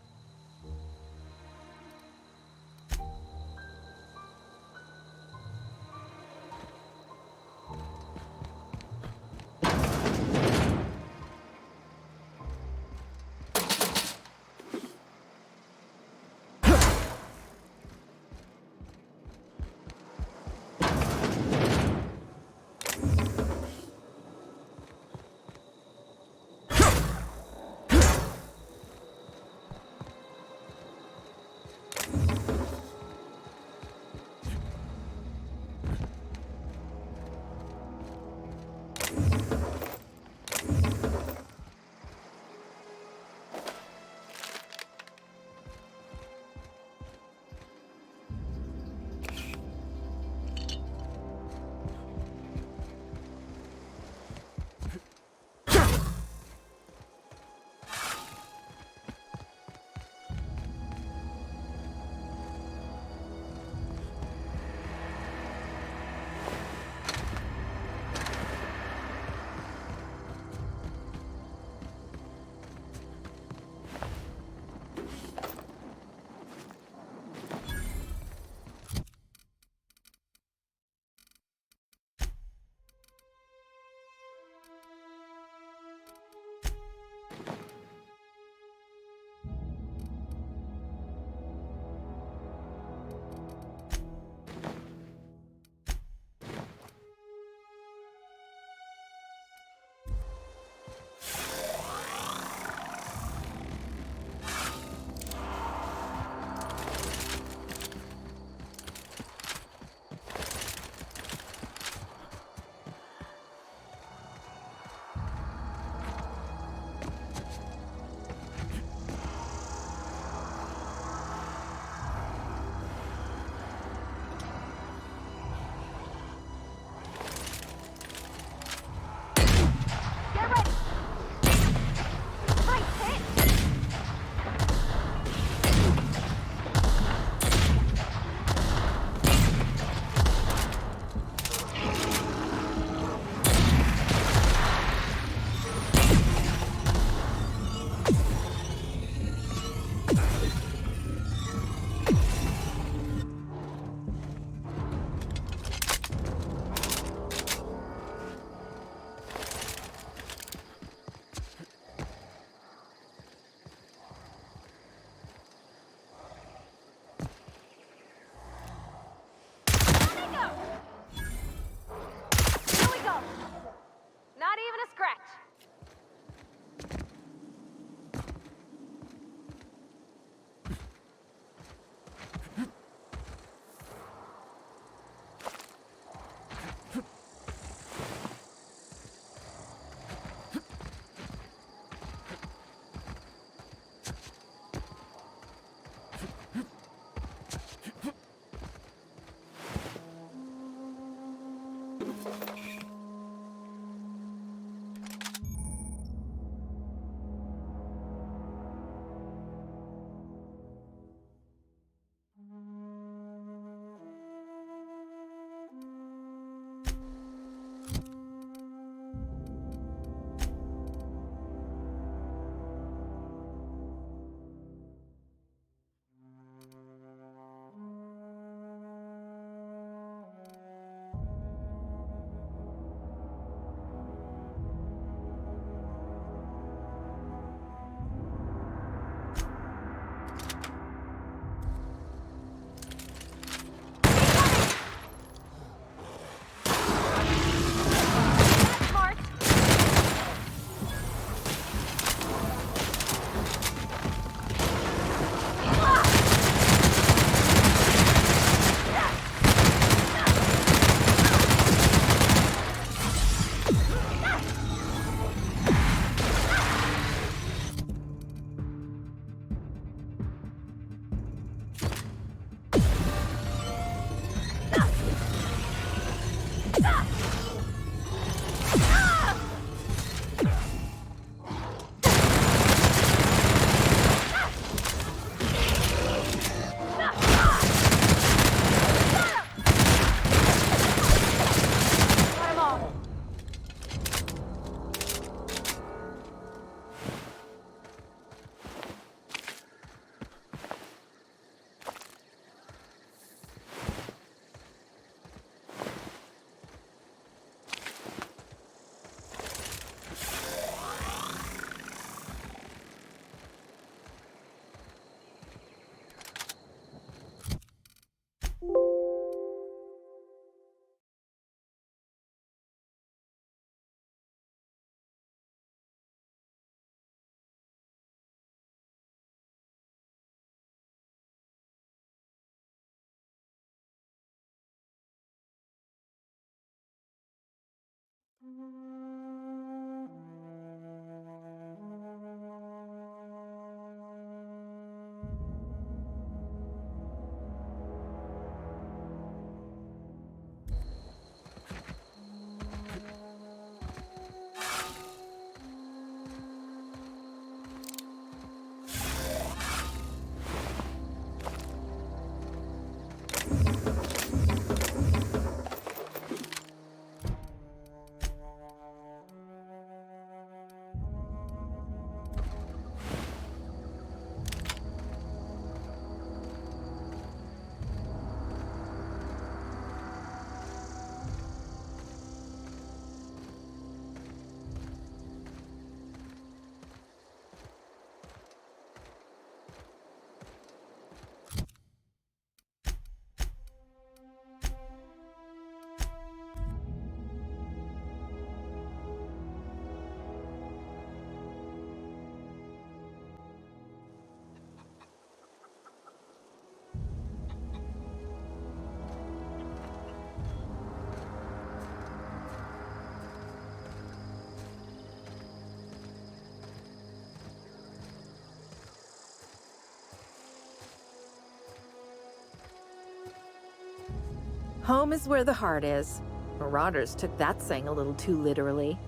Home is where the heart is. Marauders took that saying a little too literally.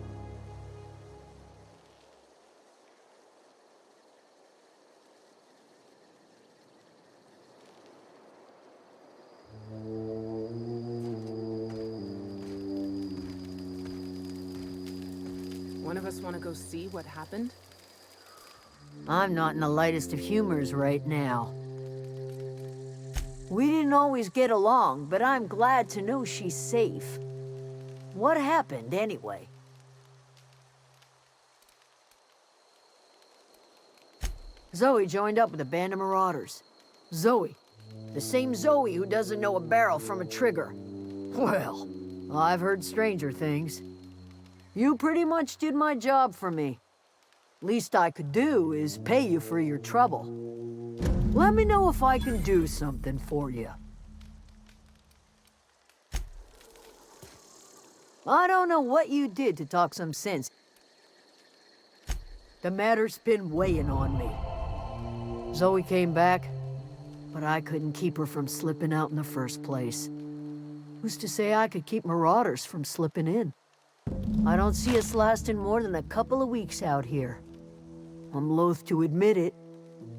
One of us want to go see what happened? I'm not in the lightest of humors right now. We didn't always get along, but I'm glad to know she's safe. What happened, anyway? Zoe joined up with a band of marauders. Zoe. The same Zoe who doesn't know a barrel from a trigger. Well, I've heard stranger things. You pretty much did my job for me. Least I could do is pay you for your trouble. Let me know if I can do something for you. I don't know what you did to talk some sense. The matter's been weighing on me. Zoe came back, but I couldn't keep her from slipping out in the first place. Who's to say I could keep marauders from slipping in? I don't see us lasting more than a couple of weeks out here. I'm loath to admit it.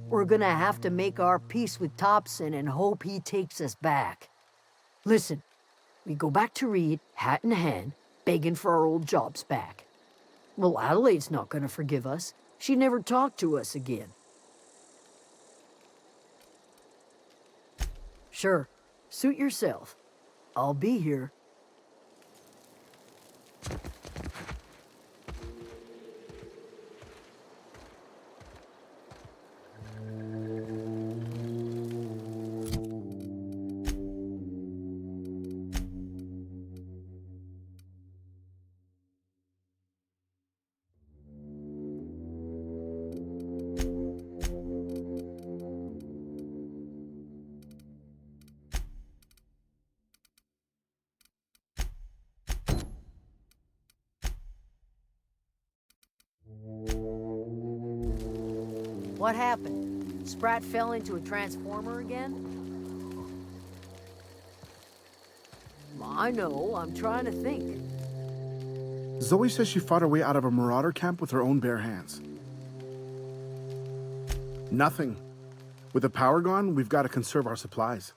We're gonna have to make our peace with Topson and hope he takes us back. Listen, we go back to Reed, hat in hand, begging for our old jobs back. Well, Adelaide's not gonna forgive us. She never talked to us again. Sure, suit yourself. I'll be here. What happened? Sprat fell into a transformer again? I know, I'm trying to think. Zoe says she fought her way out of a marauder camp with her own bare hands. Nothing. With the power gone, we've got to conserve our supplies.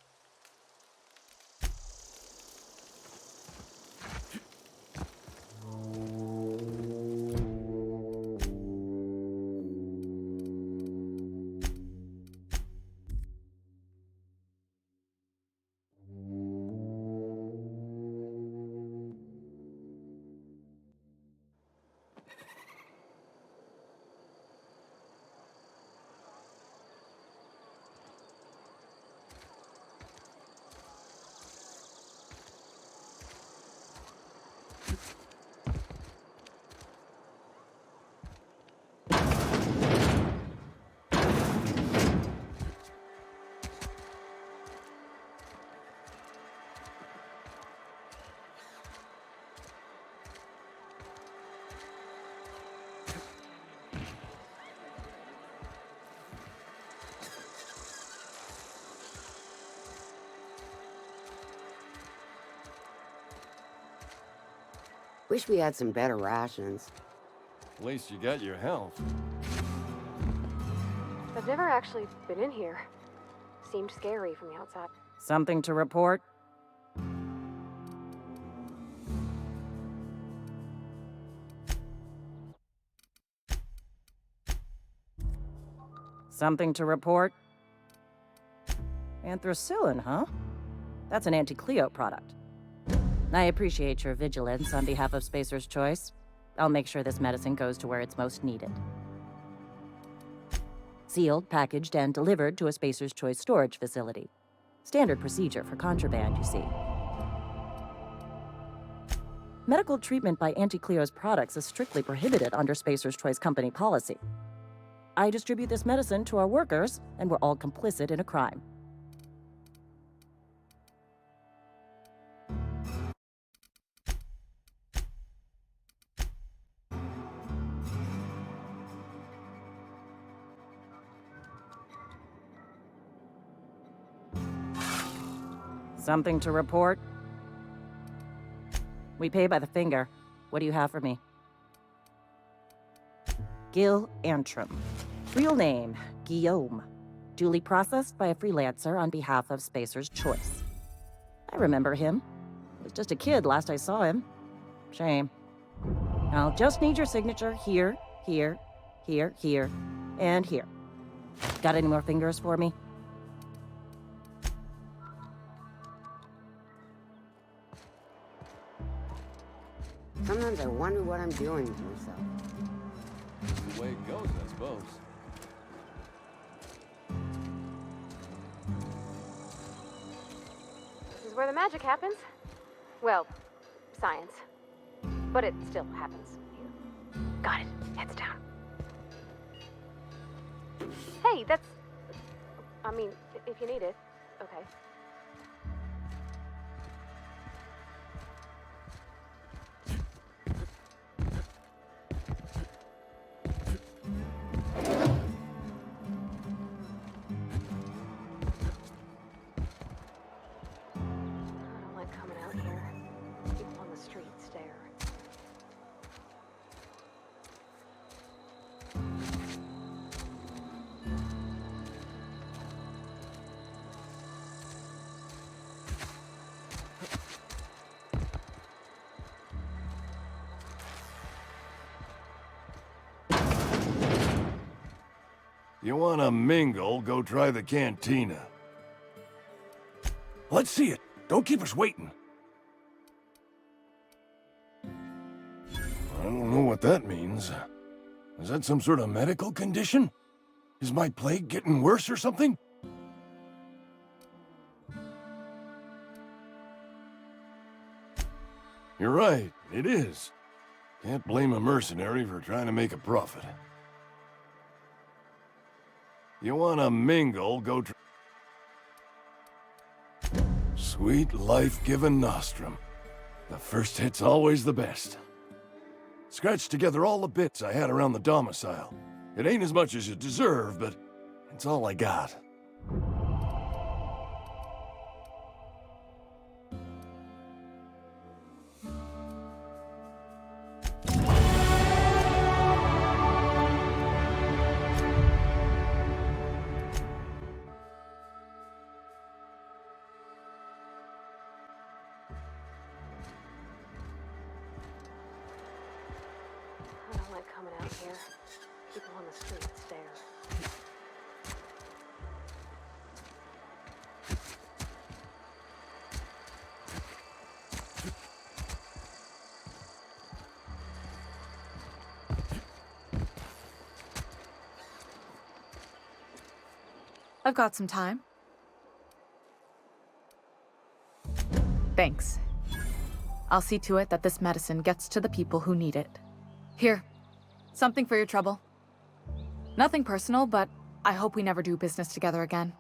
Wish we had some better rations. At least you got your health. I've never actually been in here. Seemed scary from the outside. Something to report? Something to report? Anthracillin, huh? That's an anti-Cleo product. I appreciate your vigilance on behalf of Spacer's Choice. I'll make sure this medicine goes to where it's most needed. Sealed, packaged, and delivered to a Spacer's Choice storage facility. Standard procedure for contraband, you see. Medical treatment by Anti-Cleo's products is strictly prohibited under Spacer's Choice company policy. I distribute this medicine to our workers, and we're all complicit in a crime. Something to report? We pay by the finger. What do you have for me? Gil Antrim. Real name, Guillaume. Duly processed by a freelancer on behalf of Spacer's Choice. I remember him. He was just a kid last I saw him. Shame. I'll just need your signature here, here, here, here, and here. Got any more fingers for me? Sometimes I wonder what I'm doing to myself. That's the way it goes, I suppose. This is where the magic happens. Well, science. But it still happens here. Got it. Heads down. Hey, that's... I mean, if you need it. Okay. You wanna mingle, go try the cantina. Let's see it. Don't keep us waiting. I don't know what that means. Is that some sort of medical condition? Is my plague getting worse or something? You're right, it is. Can't blame a mercenary for trying to make a profit. You wanna mingle, go Sweet life-giving nostrum. The first hit's always the best. Scratched together all the bits I had around the domicile. It ain't as much as you deserve, but it's all I got. I don't like coming out here. People on the street stare. I've got some time. Thanks. I'll see to it that this medicine gets to the people who need it. Here, something for your trouble. Nothing personal, but I hope we never do business together again.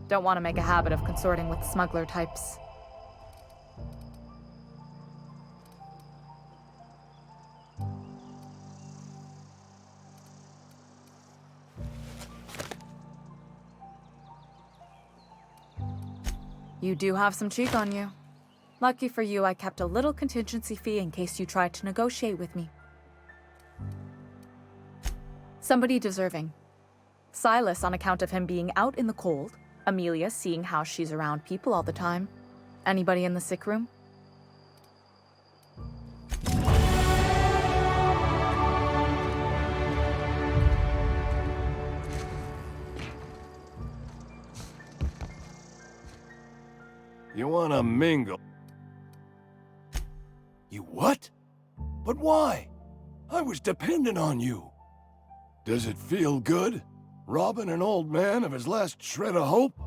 Don't want to make a habit of consorting with smuggler types. You do have some cheek on you. Lucky for you, I kept a little contingency fee in case you tried to negotiate with me. Somebody deserving. Silas on account of him being out in the cold. Amelia seeing how she's around people all the time. Anybody in the sick room? You wanna mingle? You what? But why? I was dependent on you. Does it feel good? Robbing an old man of his last shred of hope?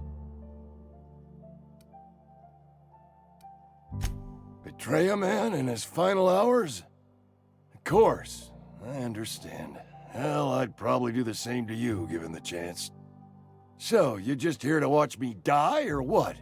Betray a man in his final hours? Of course, I understand. Hell, I'd probably do the same to you, given the chance. So, you just here to watch me die, or what?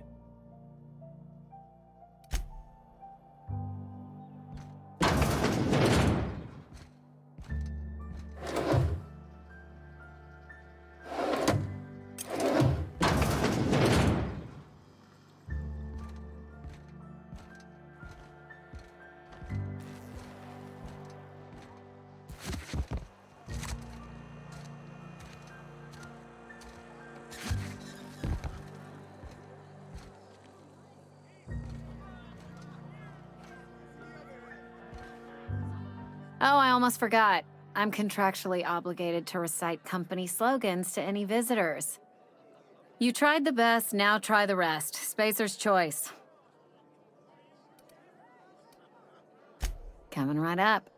Oh, I almost forgot. I'm contractually obligated to recite company slogans to any visitors. You tried the best, now try the rest. Spacer's choice. Coming right up.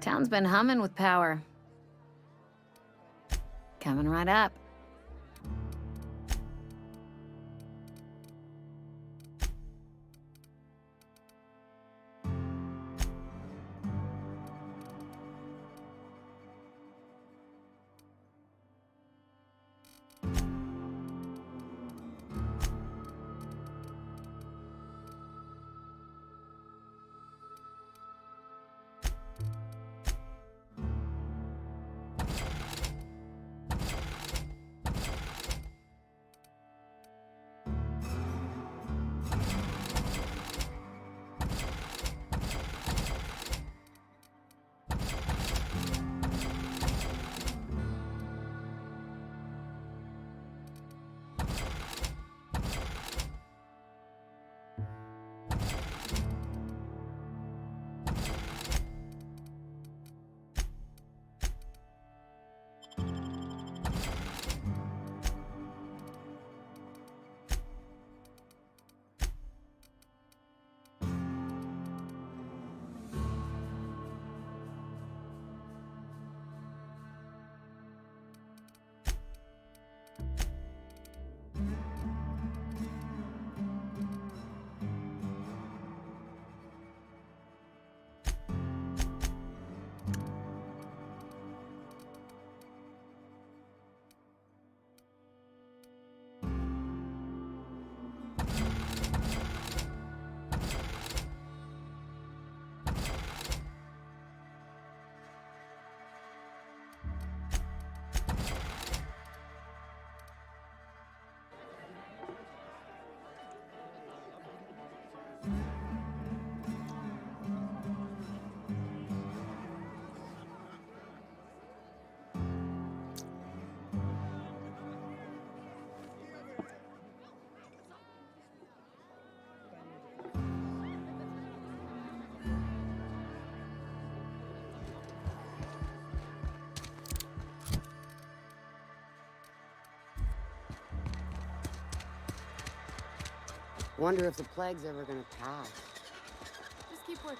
Town's been humming with power. Coming right up. Wonder if the plague's ever gonna pass. Just keep working.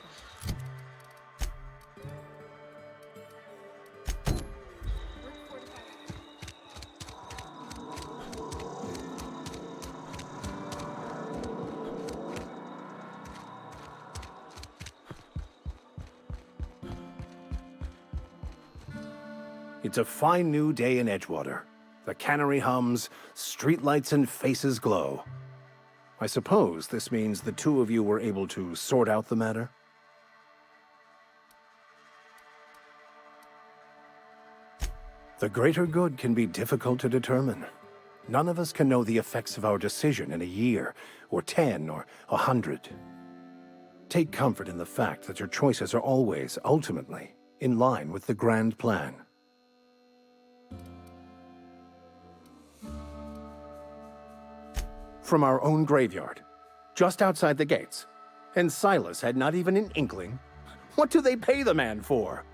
It's a fine new day in Edgewater. The cannery hums, streetlights and faces glow. I suppose this means the two of you were able to sort out the matter? The greater good can be difficult to determine. None of us can know the effects of our decision in a year, or 10, or 100. Take comfort in the fact that your choices are always, ultimately, in line with the grand plan. From our own graveyard, just outside the gates. And Silas had not even an inkling. What do they pay the man for?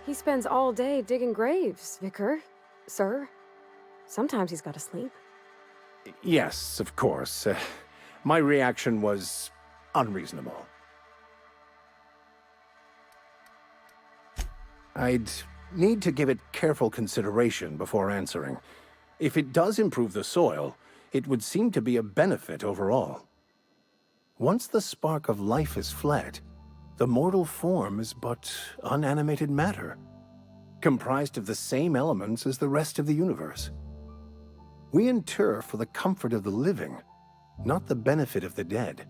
He spends all day digging graves, Vicar. Sir. Sometimes he's got to sleep. Yes, of course. My reaction was unreasonable. I'd need to give it careful consideration before answering. If it does improve the soil, it would seem to be a benefit overall. Once the spark of life is fled, the mortal form is but unanimated matter, comprised of the same elements as the rest of the universe. We inter for the comfort of the living, not the benefit of the dead.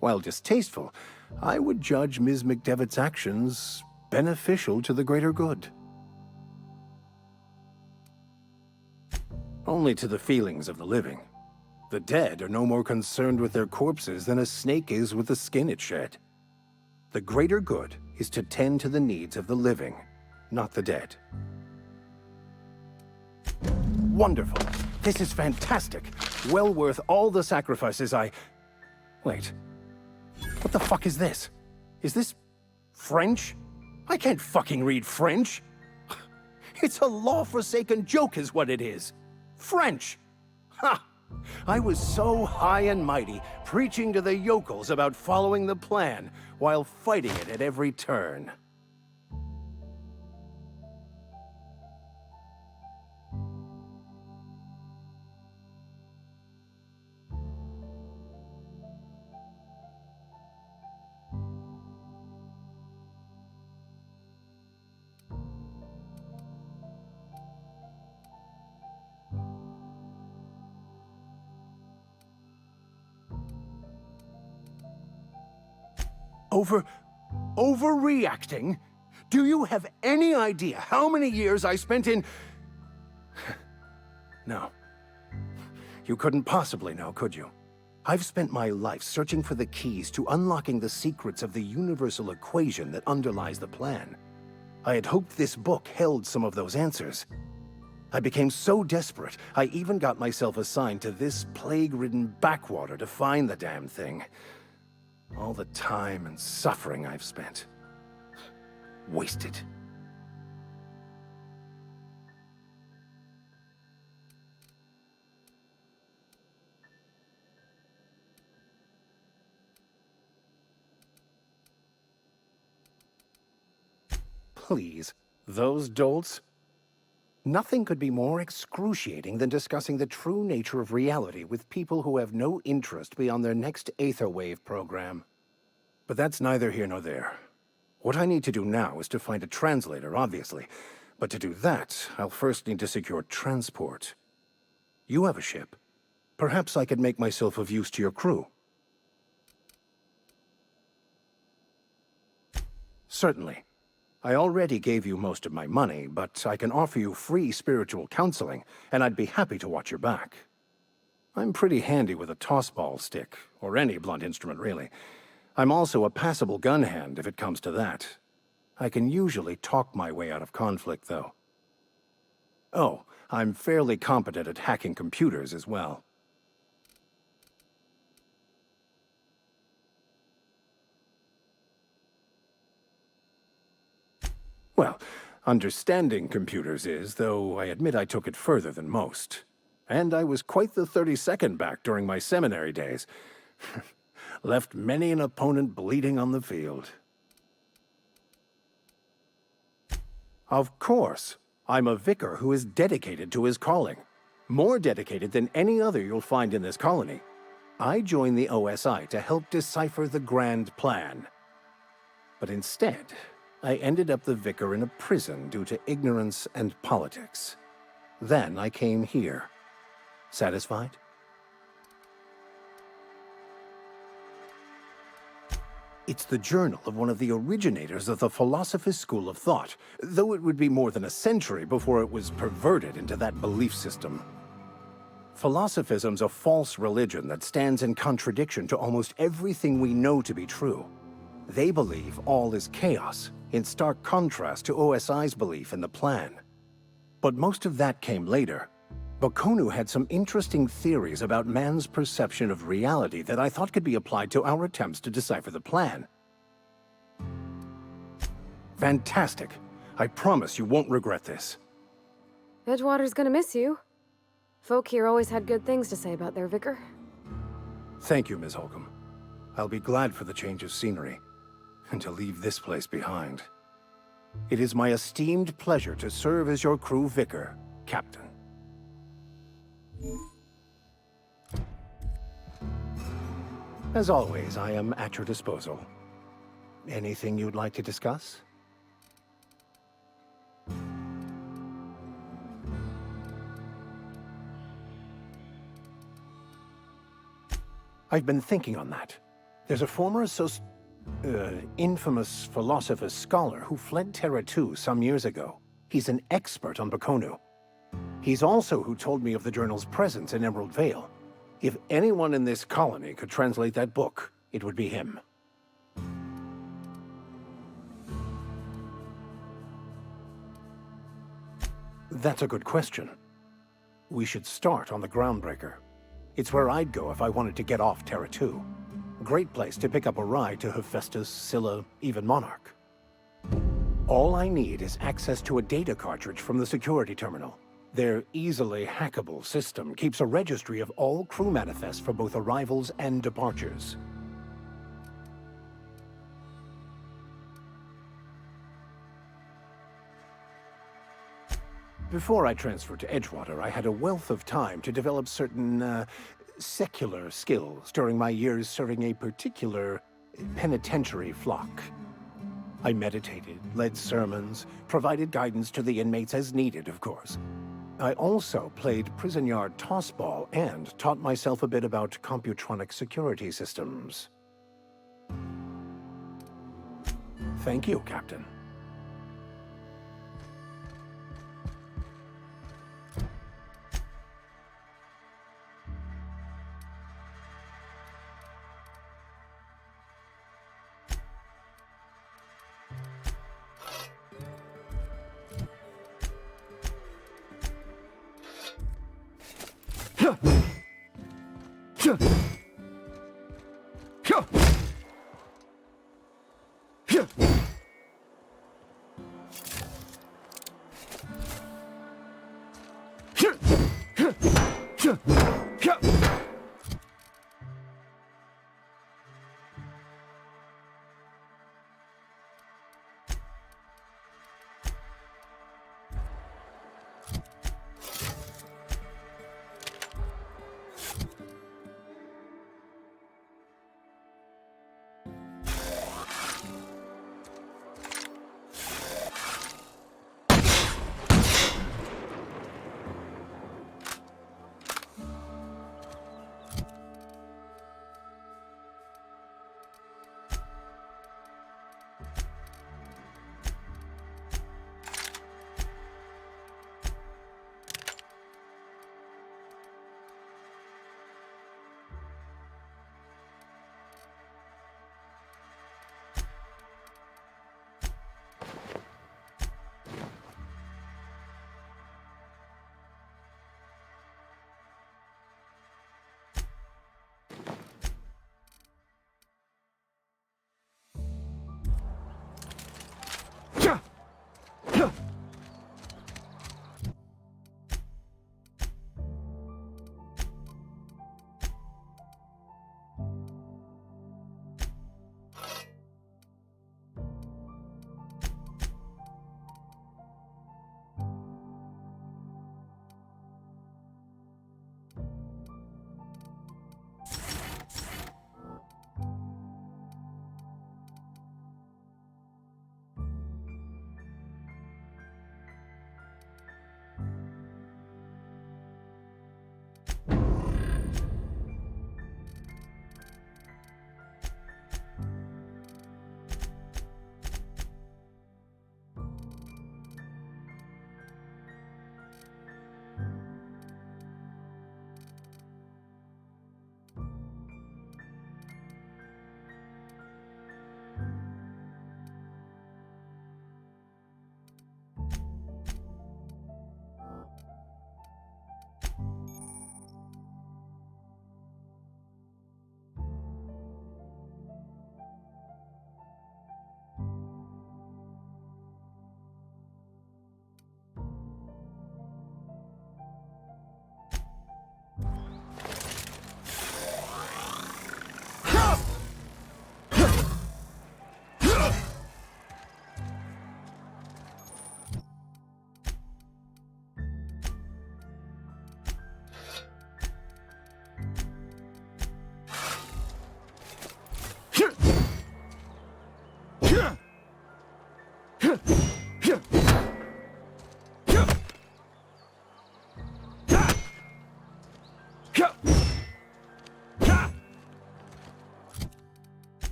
While distasteful, I would judge Ms. McDevitt's actions beneficial to the greater good. Only to the feelings of the living. The dead are no more concerned with their corpses than a snake is with the skin it shed. The greater good is to tend to the needs of the living, not the dead. Wonderful. This is fantastic. Well worth all the sacrifices Wait. What the fuck is this? Is this French? I can't fucking read French. It's a law-forsaken joke is what it is. French! Ha! I was so high and mighty, preaching to the yokels about following the plan, while fighting it at every turn. Overreacting? Do you have any idea how many years I spent in... No. You couldn't possibly know, could you? I've spent my life searching for the keys to unlocking the secrets of the universal equation that underlies the plan. I had hoped this book held some of those answers. I became so desperate, I even got myself assigned to this plague-ridden backwater to find the damn thing. All the time and suffering I've spent. Wasted. Please, those dolts? Nothing could be more excruciating than discussing the true nature of reality with people who have no interest beyond their next Aetherwave program. But that's neither here nor there. What I need to do now is to find a translator, obviously. But to do that, I'll first need to secure transport. You have a ship. Perhaps I could make myself of use to your crew. Certainly. I already gave you most of my money, but I can offer you free spiritual counseling, and I'd be happy to watch your back. I'm pretty handy with a tossball stick, or any blunt instrument, really. I'm also a passable gun hand, if it comes to that. I can usually talk my way out of conflict, though. Oh, I'm fairly competent at hacking computers as well. Well, understanding computers is, though I admit I took it further than most. And I was quite the 32nd back during my seminary days. Left many an opponent bleeding on the field. Of course, I'm a vicar who is dedicated to his calling. More dedicated than any other you'll find in this colony. I joined the OSI to help decipher the grand plan. But instead, I ended up the vicar in a prison due to ignorance and politics. Then I came here. Satisfied? It's the journal of one of the originators of the Philosopher's School of Thought, though it would be more than a century before it was perverted into that belief system. Philosophism's a false religion that stands in contradiction to almost everything we know to be true. They believe all is chaos, in stark contrast to OSI's belief in the plan. But most of that came later. Bakonu had some interesting theories about man's perception of reality that I thought could be applied to our attempts to decipher the plan. Fantastic. I promise you won't regret this. Edgewater's gonna miss you. Folk here always had good things to say about their vicar. Thank you, Ms. Holcomb. I'll be glad for the change of scenery, and to leave this place behind. It is my esteemed pleasure to serve as your crew vicar, Captain. As always, I am at your disposal. Anything you'd like to discuss? I've been thinking on that. There's a former infamous philosopher scholar who fled Terra 2 some years ago. He's an expert on Bakonu. He's also who told me of the journal's presence in Emerald Vale. If anyone in this colony could translate that book, it would be him. That's a good question. We should start on the Groundbreaker. It's where I'd go if I wanted to get off Terra 2. Great place to pick up a ride to Hephaestus, Scylla, even Monarch. All I need is access to a data cartridge from the security terminal. Their easily hackable system keeps a registry of all crew manifests for both arrivals and departures. Before I transferred to Edgewater, I had a wealth of time to develop certain, secular skills during my years serving a particular penitentiary flock. I meditated, led sermons, provided guidance to the inmates as needed, of course. I also played prison yard tossball and taught myself a bit about computronic security systems. Thank you, Captain.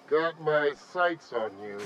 Got my sights on you.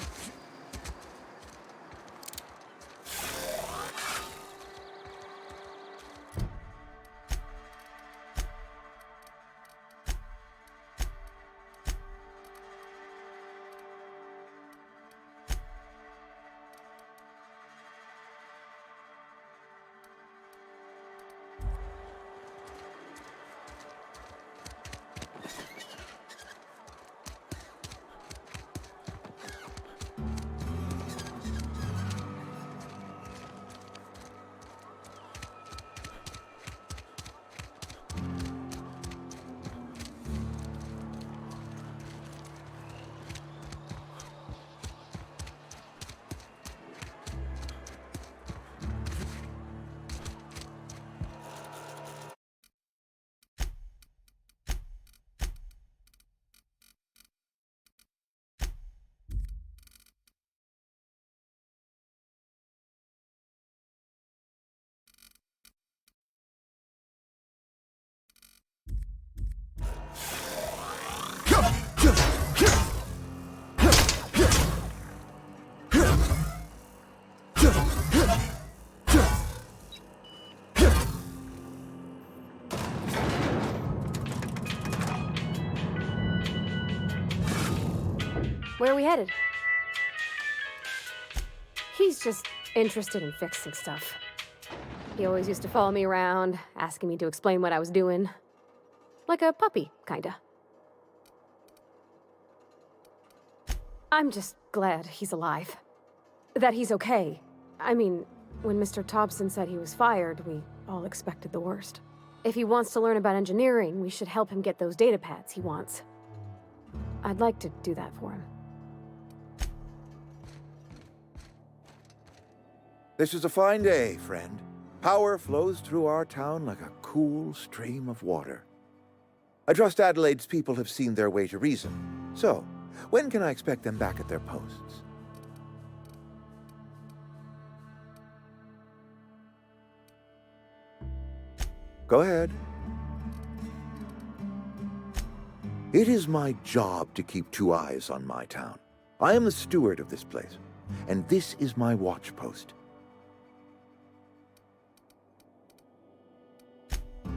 Where are we headed? He's just interested in fixing stuff. He always used to follow me around, asking me to explain what I was doing. Like a puppy, kinda. I'm just glad he's alive. That he's okay. I mean, when Mr. Thompson said he was fired, we all expected the worst. If he wants to learn about engineering, we should help him get those data pads he wants. I'd like to do that for him. This is a fine day, friend. Power flows through our town like a cool stream of water. I trust Adelaide's people have seen their way to reason. So, when can I expect them back at their posts? Go ahead. It is my job to keep 2 eyes on my town. I am the steward of this place, and this is my watch post.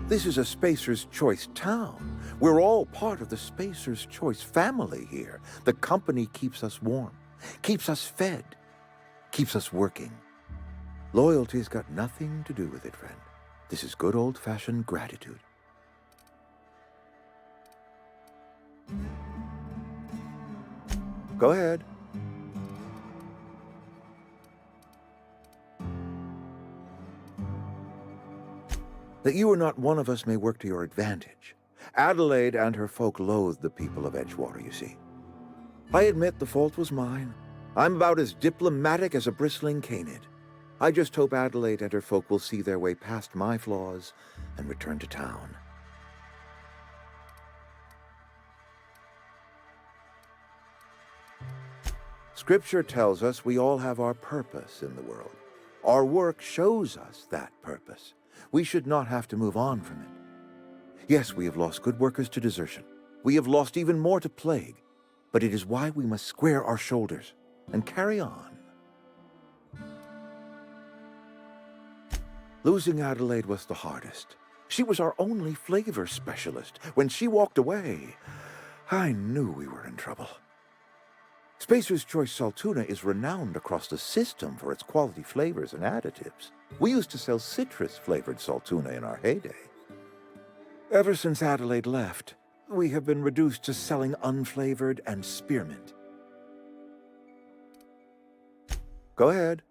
This is a Spacer's Choice town. We're all part of the Spacer's Choice family here. The company keeps us warm, keeps us fed, keeps us working. Loyalty's got nothing to do with it, friend. This is good old-fashioned gratitude. Go ahead. That you are not one of us may work to your advantage. Adelaide and her folk loathed the people of Edgewater, you see. I admit the fault was mine. I'm about as diplomatic as a bristling canid. I just hope Adelaide and her folk will see their way past my flaws and return to town. Scripture tells us we all have our purpose in the world. Our work shows us that purpose. We should not have to move on from it. Yes, we have lost good workers to desertion. We have lost even more to plague. But it is why we must square our shoulders and carry on. Losing Adelaide was the hardest. She was our only flavor specialist. When she walked away, I knew we were in trouble. Spacer's Choice Saltuna is renowned across the system for its quality flavors and additives. We used to sell citrus-flavored Saltuna in our heyday. Ever since Adelaide left, we have been reduced to selling unflavored and spearmint. Go ahead.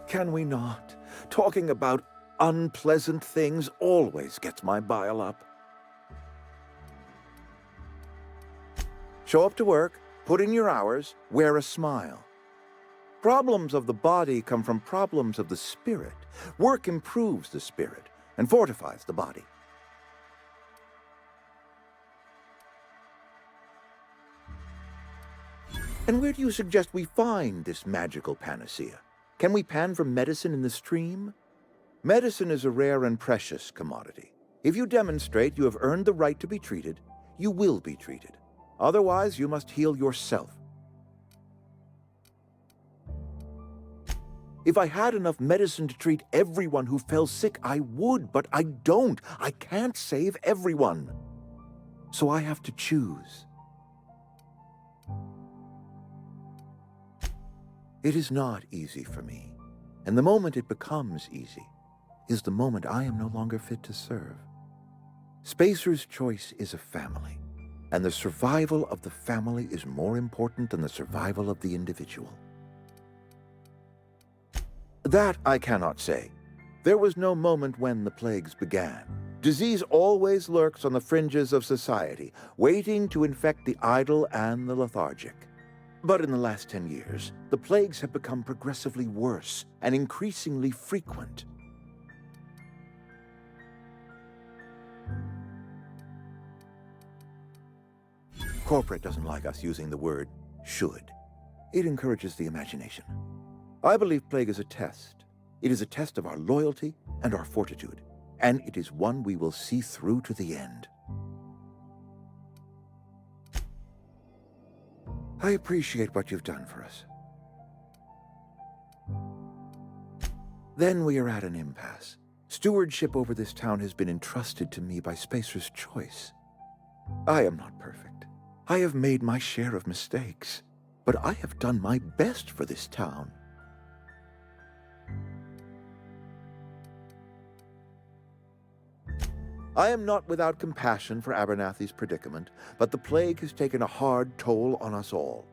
Can we not? Talking about unpleasant things always gets my bile up. Show up to work, put in your hours, wear a smile. Problems of the body come from problems of the spirit. Work improves the spirit and fortifies the body. And where do you suggest we find this magical panacea? Can we pan for medicine in the stream? Medicine is a rare and precious commodity. If you demonstrate you have earned the right to be treated, you will be treated. Otherwise, you must heal yourself. If I had enough medicine to treat everyone who fell sick, I would, but I don't. I can't save everyone. So I have to choose. It is not easy for me, and the moment it becomes easy is the moment I am no longer fit to serve. Spacer's Choice is a family, and the survival of the family is more important than the survival of the individual. That I cannot say. There was no moment when the plagues began. Disease always lurks on the fringes of society, waiting to infect the idle and the lethargic. But in the last 10 years, the plagues have become progressively worse and increasingly frequent. Corporate doesn't like us using the word should. It encourages the imagination. I believe plague is a test. It is a test of our loyalty and our fortitude, and it is one we will see through to the end. I appreciate what you've done for us. Then we are at an impasse. Stewardship over this town has been entrusted to me by Spacer's Choice. I am not perfect. I have made my share of mistakes, but I have done my best for this town. I am not without compassion for Abernathy's predicament, but the plague has taken a hard toll on us all.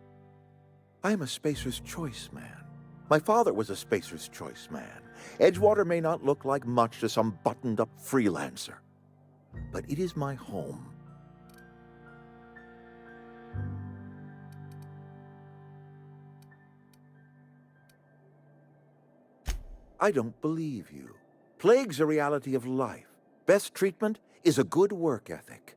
I am a Spacer's Choice man. My father was a Spacer's Choice man. Edgewater may not look like much to some buttoned-up freelancer, but it is my home. I don't believe you. Plague's a reality of life. Best treatment is a good work ethic.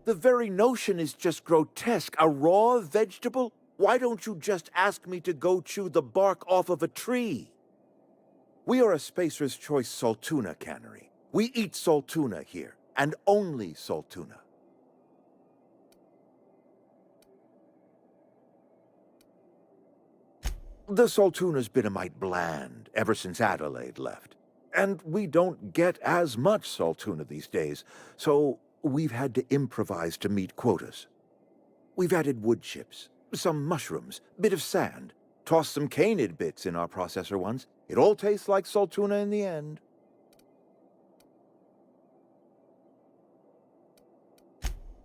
The very notion is just grotesque. A raw vegetable? Why don't you just ask me to go chew the bark off of a tree? We are a Spacer's Choice Saltuna cannery. We eat Saltuna here, and only Saltuna. The Saltuna's been a mite bland ever since Adelaide left. And we don't get as much Saltuna these days, so we've had to improvise to meet quotas. We've added wood chips, some mushrooms, bit of sand, tossed some canid bits in our processor once. It all tastes like Saltuna in the end.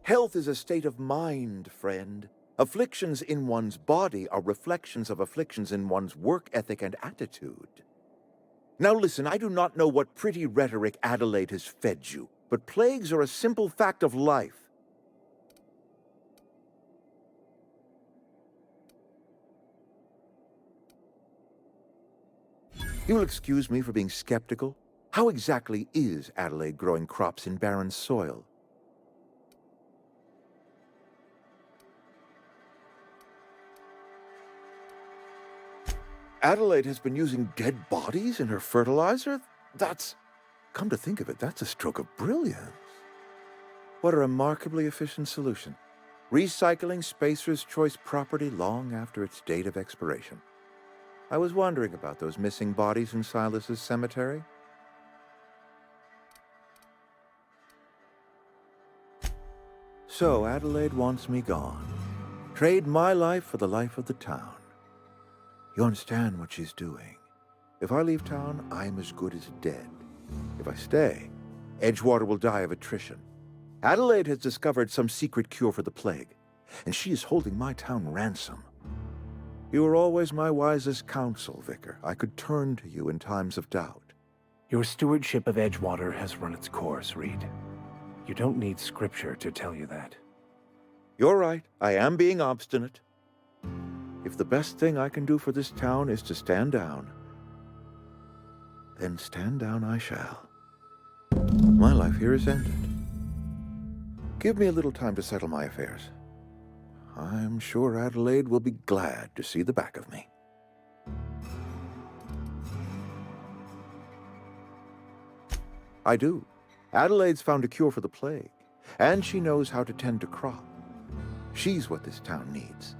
Health is a state of mind, friend. Afflictions in one's body are reflections of afflictions in one's work ethic and attitude. Now listen, I do not know what pretty rhetoric Adelaide has fed you, but plagues are a simple fact of life. You will excuse me for being skeptical. How exactly is Adelaide growing crops in barren soil? Adelaide has been using dead bodies in her fertilizer? That's... Come to think of it, that's a stroke of brilliance. What a remarkably efficient solution. Recycling Spacer's Choice property long after its date of expiration. I was wondering about those missing bodies in Silas's cemetery. So Adelaide wants me gone. Trade my life for the life of the town. You understand what she's doing. If I leave town, I am as good as dead. If I stay, Edgewater will die of attrition. Adelaide has discovered some secret cure for the plague, and she is holding my town ransom. You were always my wisest counsel, Vicar. I could turn to you in times of doubt. Your stewardship of Edgewater has run its course, Reed. You don't need scripture to tell you that. You're right. I am being obstinate. If the best thing I can do for this town is to stand down, then stand down I shall. My life here is ended. Give me a little time to settle my affairs. I'm sure Adelaide will be glad to see the back of me. I do. Adelaide's found a cure for the plague, and she knows how to tend to crop. She's what this town needs.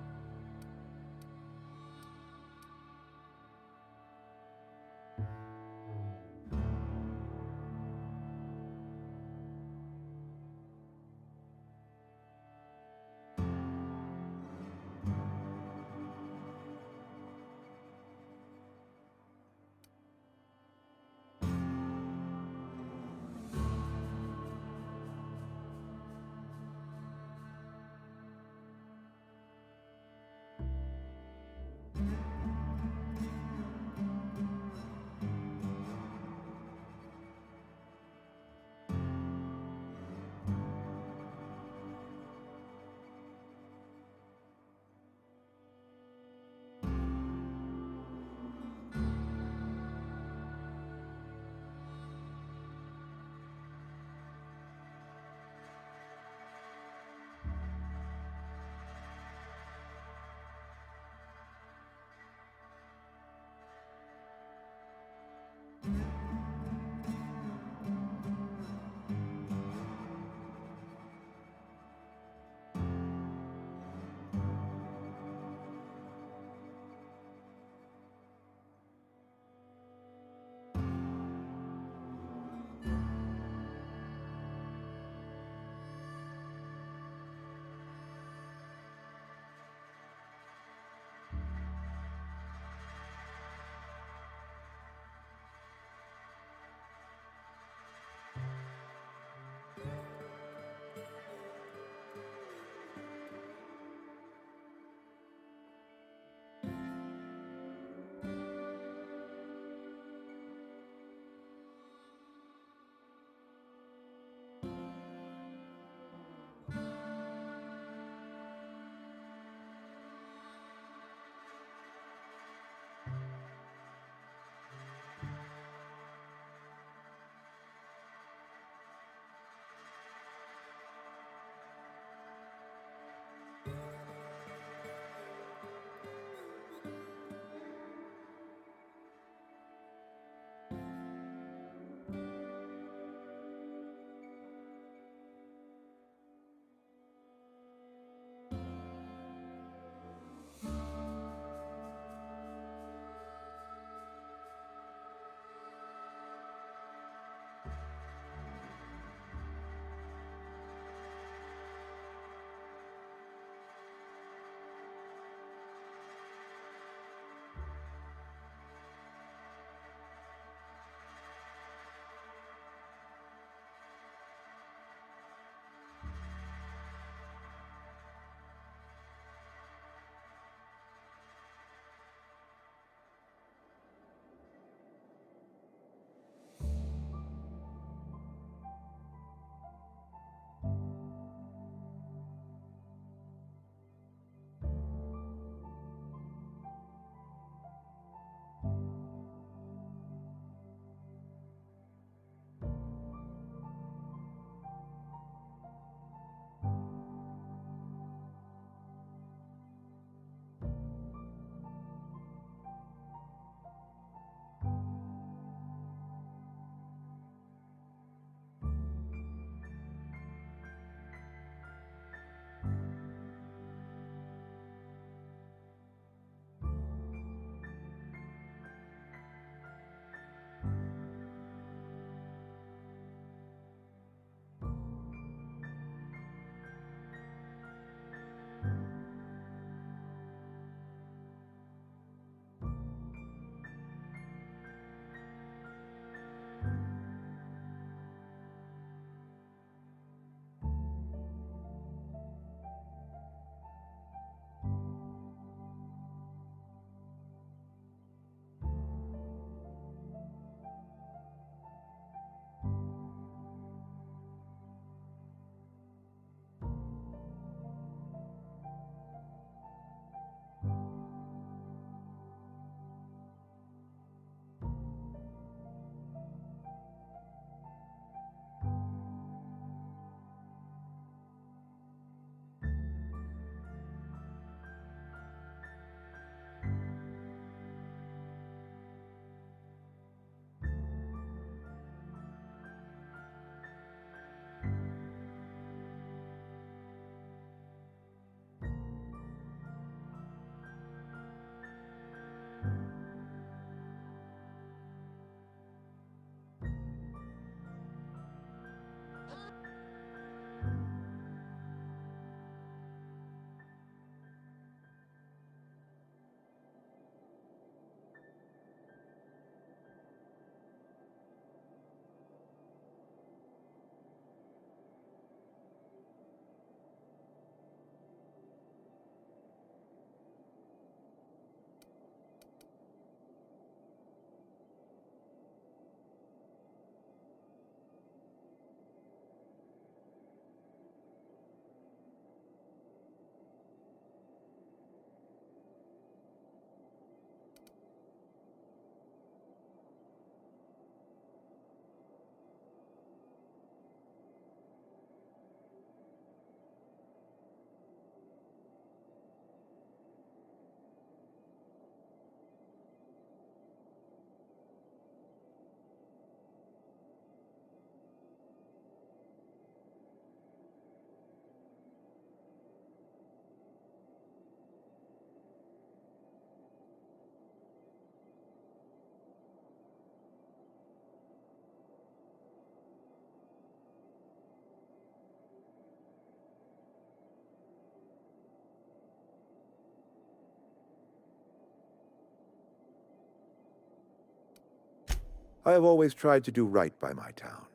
I have always tried to do right by my town.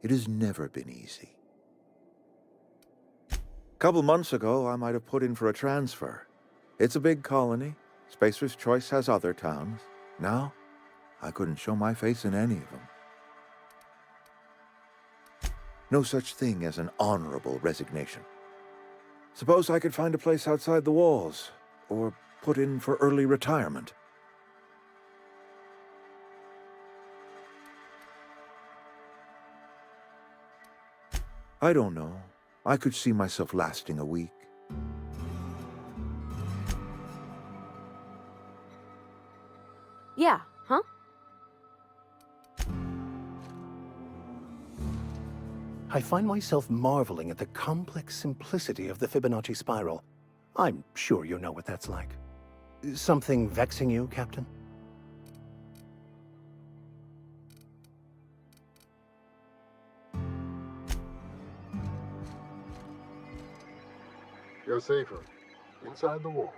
It has never been easy. A couple months ago, I might have put in for a transfer. It's a big colony. Spacer's Choice has other towns. Now, I couldn't show my face in any of them. No such thing as an honorable resignation. Suppose I could find a place outside the walls, or put in for early retirement. I don't know. I could see myself lasting a week. Yeah, huh? I find myself marveling at the complex simplicity of the Fibonacci spiral. I'm sure you know what that's like. Something vexing you, Captain? You're safer inside the walls.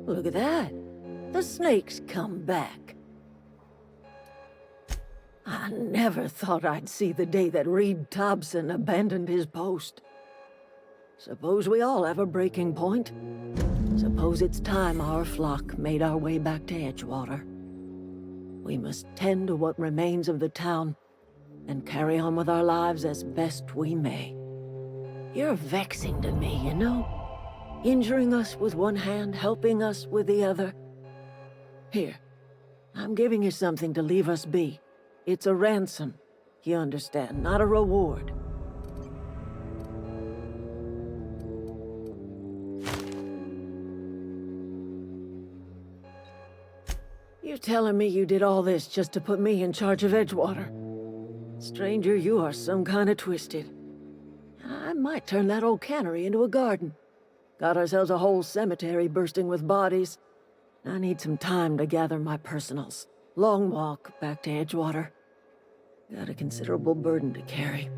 Look at that. The snake's come back. I never thought I'd see the day that Reed Thompson abandoned his post. Suppose we all have a breaking point. Suppose it's time our flock made our way back to Edgewater. We must tend to what remains of the town and carry on with our lives as best we may. You're vexing to me, you know? Injuring us with one hand, helping us with the other. Here, I'm giving you something to leave us be. It's a ransom, you understand, not a reward. You telling me you did all this just to put me in charge of Edgewater? Stranger, you are some kind of twisted. I might turn that old cannery into a garden. Got ourselves a whole cemetery bursting with bodies. I need some time to gather my personals. Long walk back to Edgewater. Got a considerable burden to carry.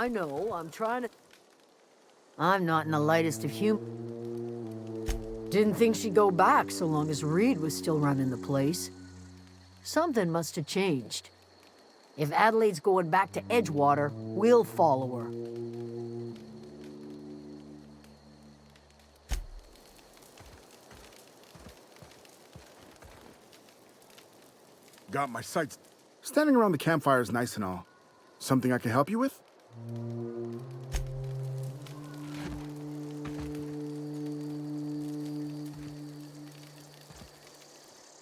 I know, I'm trying to... I'm not in the lightest of Didn't think she'd go back so long as Reed was still running the place. Something must have changed. If Adelaide's going back to Edgewater, we'll follow her. Got my sights. Standing around the campfire is nice and all. Something I can help you with?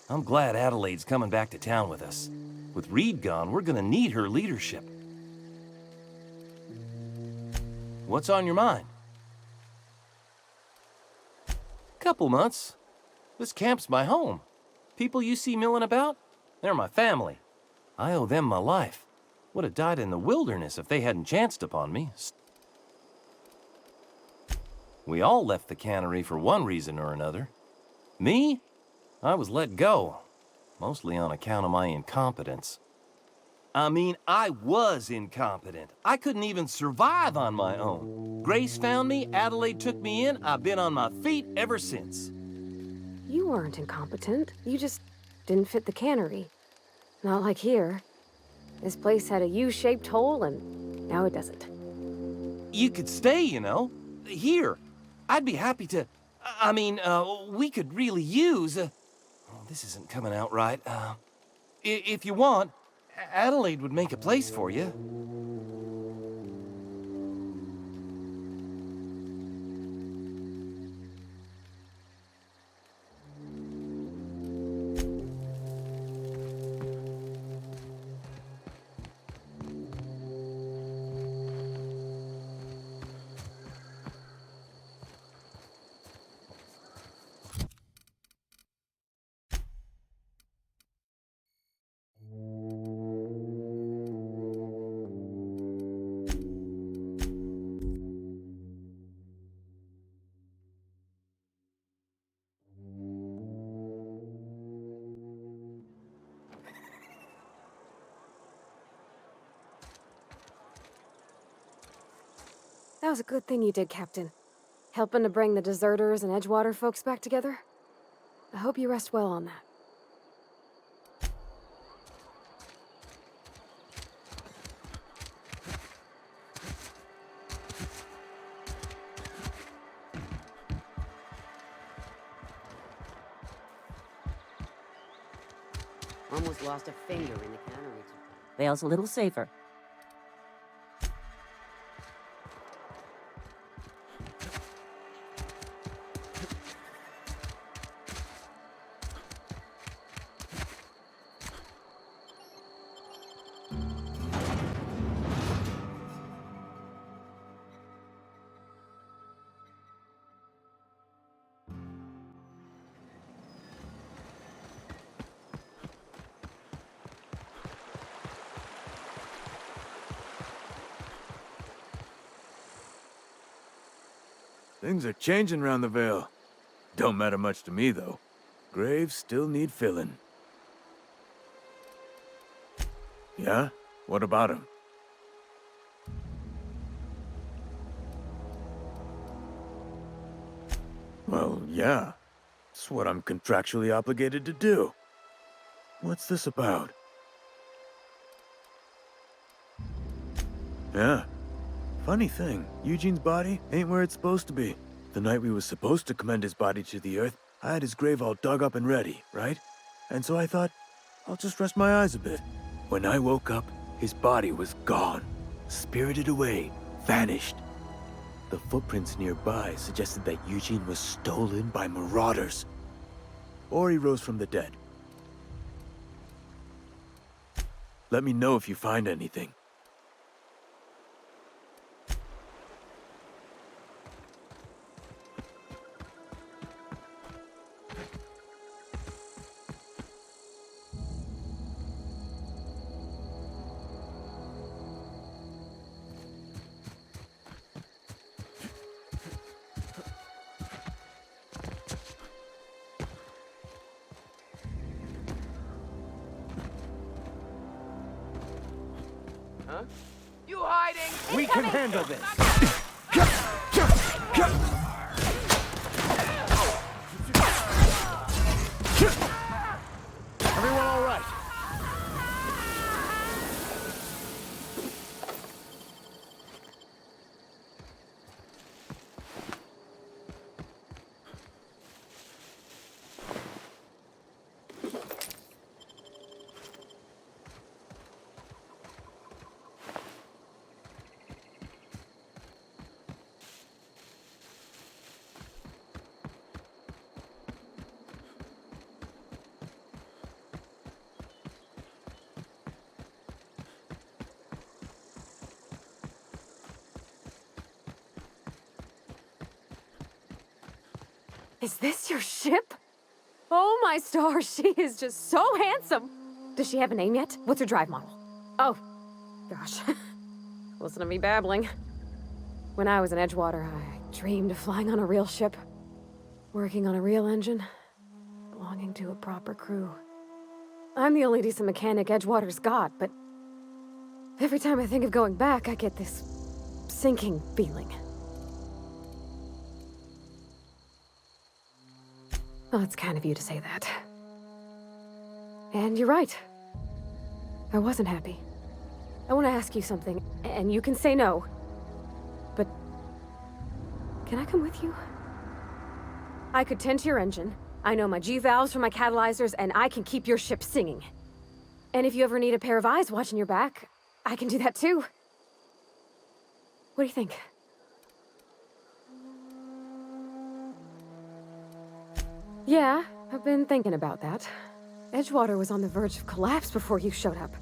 I'm glad Adelaide's coming back to town with us. With Reed gone, we're gonna need her leadership. What's on your mind? Couple months. This camp's my home. People you see milling about, they're my family. I owe them my life. Would have died in the wilderness if they hadn't chanced upon me. We all left the cannery for one reason or another. Me? I was let go, mostly on account of my incompetence. I mean, I was incompetent. I couldn't even survive on my own. Grace found me, Adelaide took me in, I've been on my feet ever since. You weren't incompetent. You just didn't fit the cannery. Not like here. This place had a U-shaped hole, and now it doesn't. You could stay, you know. Here. I'd be happy to... I mean, we could really use... oh, this isn't coming out right. If you want, Adelaide would make a place for you. That was a good thing you did, Captain. Helping to bring the deserters and Edgewater folks back together. I hope you rest well on that. Almost lost a finger in the cannery. Vale's a little safer. Things are changing round the Vale. Don't matter much to me, though. Graves still need filling. Yeah? What about him? Well, yeah. It's what I'm contractually obligated to do. What's this about? Yeah. Funny thing, Eugene's body ain't where it's supposed to be. The night we was supposed to commend his body to the earth, I had his grave all dug up and ready, right? And so I thought, I'll just rest my eyes a bit. When I woke up, his body was gone. Spirited away, vanished. The footprints nearby suggested that Eugene was stolen by marauders. Or he rose from the dead. Let me know if you find anything. can handle this. Everyone all right? Is this your ship? Oh my stars, she is just so handsome! Does she have a name yet? What's her drive model? Oh, gosh. Listen to me babbling. When I was in Edgewater, I dreamed of flying on a real ship. Working on a real engine. Belonging to a proper crew. I'm the only decent mechanic Edgewater's got, but every time I think of going back, I get this sinking feeling. Well, it's kind of you to say that. And you're right. I wasn't happy. I want to ask you something, and you can say no. But can I come with you? I could tend to your engine. I know my G-valves from my catalyzers, and I can keep your ship singing. And if you ever need a pair of eyes watching your back, I can do that too. What do you think? Yeah, I've been thinking about that. Edgewater was on the verge of collapse before you showed up.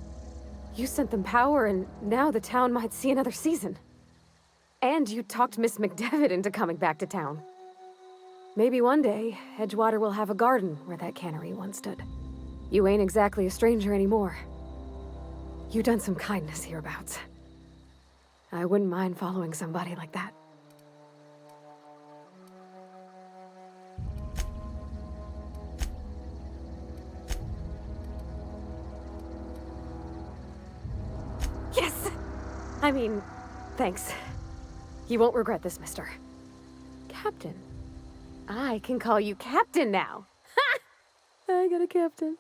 You sent them power, and now the town might see another season. And you talked Miss McDevitt into coming back to town. Maybe one day, Edgewater will have a garden where that cannery once stood. You ain't exactly a stranger anymore. You've done some kindness hereabouts. I wouldn't mind following somebody like that. Yes! I mean, thanks. You won't regret this, mister. Captain. I can call you Captain now. Ha! I got a captain.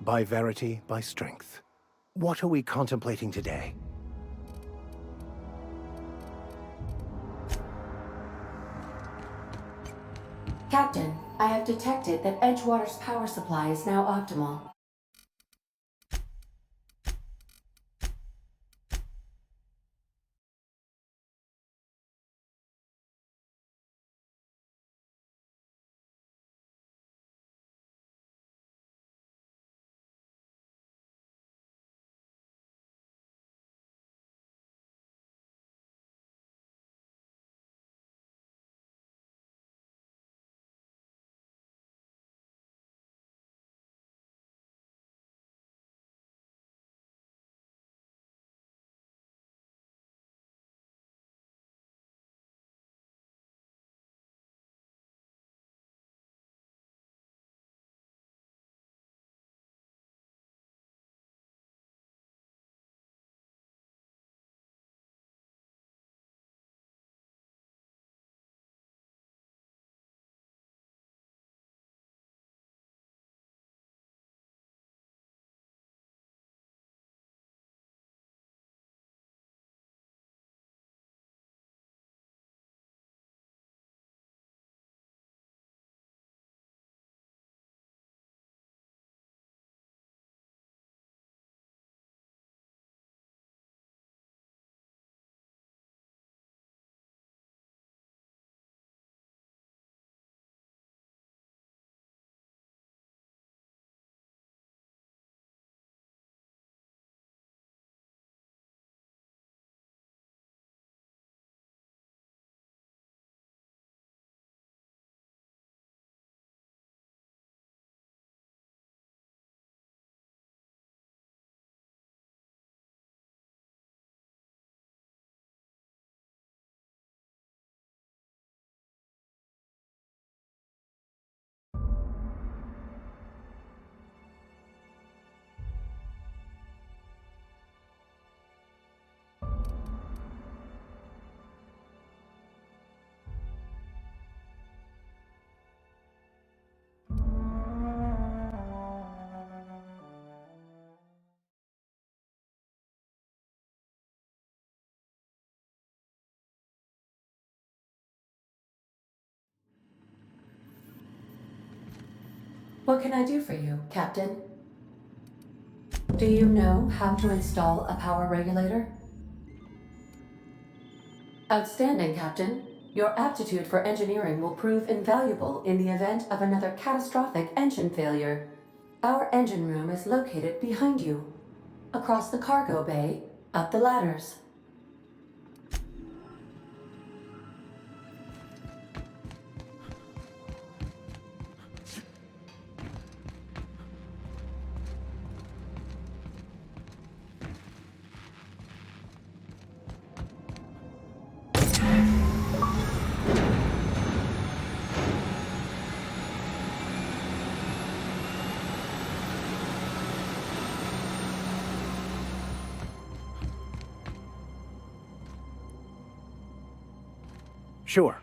By verity, by strength. What are we contemplating today? Captain, I have detected that Edgewater's power supply is now optimal. What can I do for you, Captain? Do you know how to install a power regulator? Outstanding, Captain. Your aptitude for engineering will prove invaluable in the event of another catastrophic engine failure. Our engine room is located behind you, across the cargo bay, up the ladders. Sure.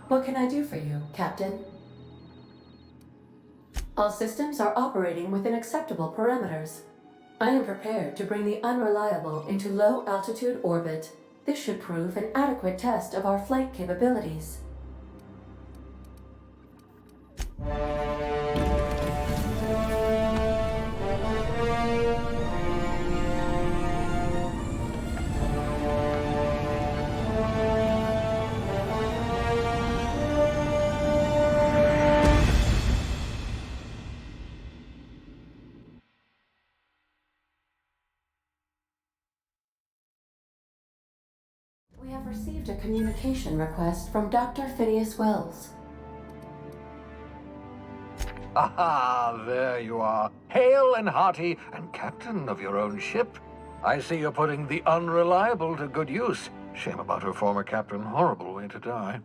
What can I do for you, Captain? All systems are operating within acceptable parameters. I am prepared to bring the Unreliable into low-altitude orbit. This should prove an adequate test of our flight capabilities. We have received a communication request from Dr. Phineas Wells. Aha, there you are. Hale and hearty, and captain of your own ship. I see you're putting the Unreliable to good use. Shame about her former captain. Horrible way to die.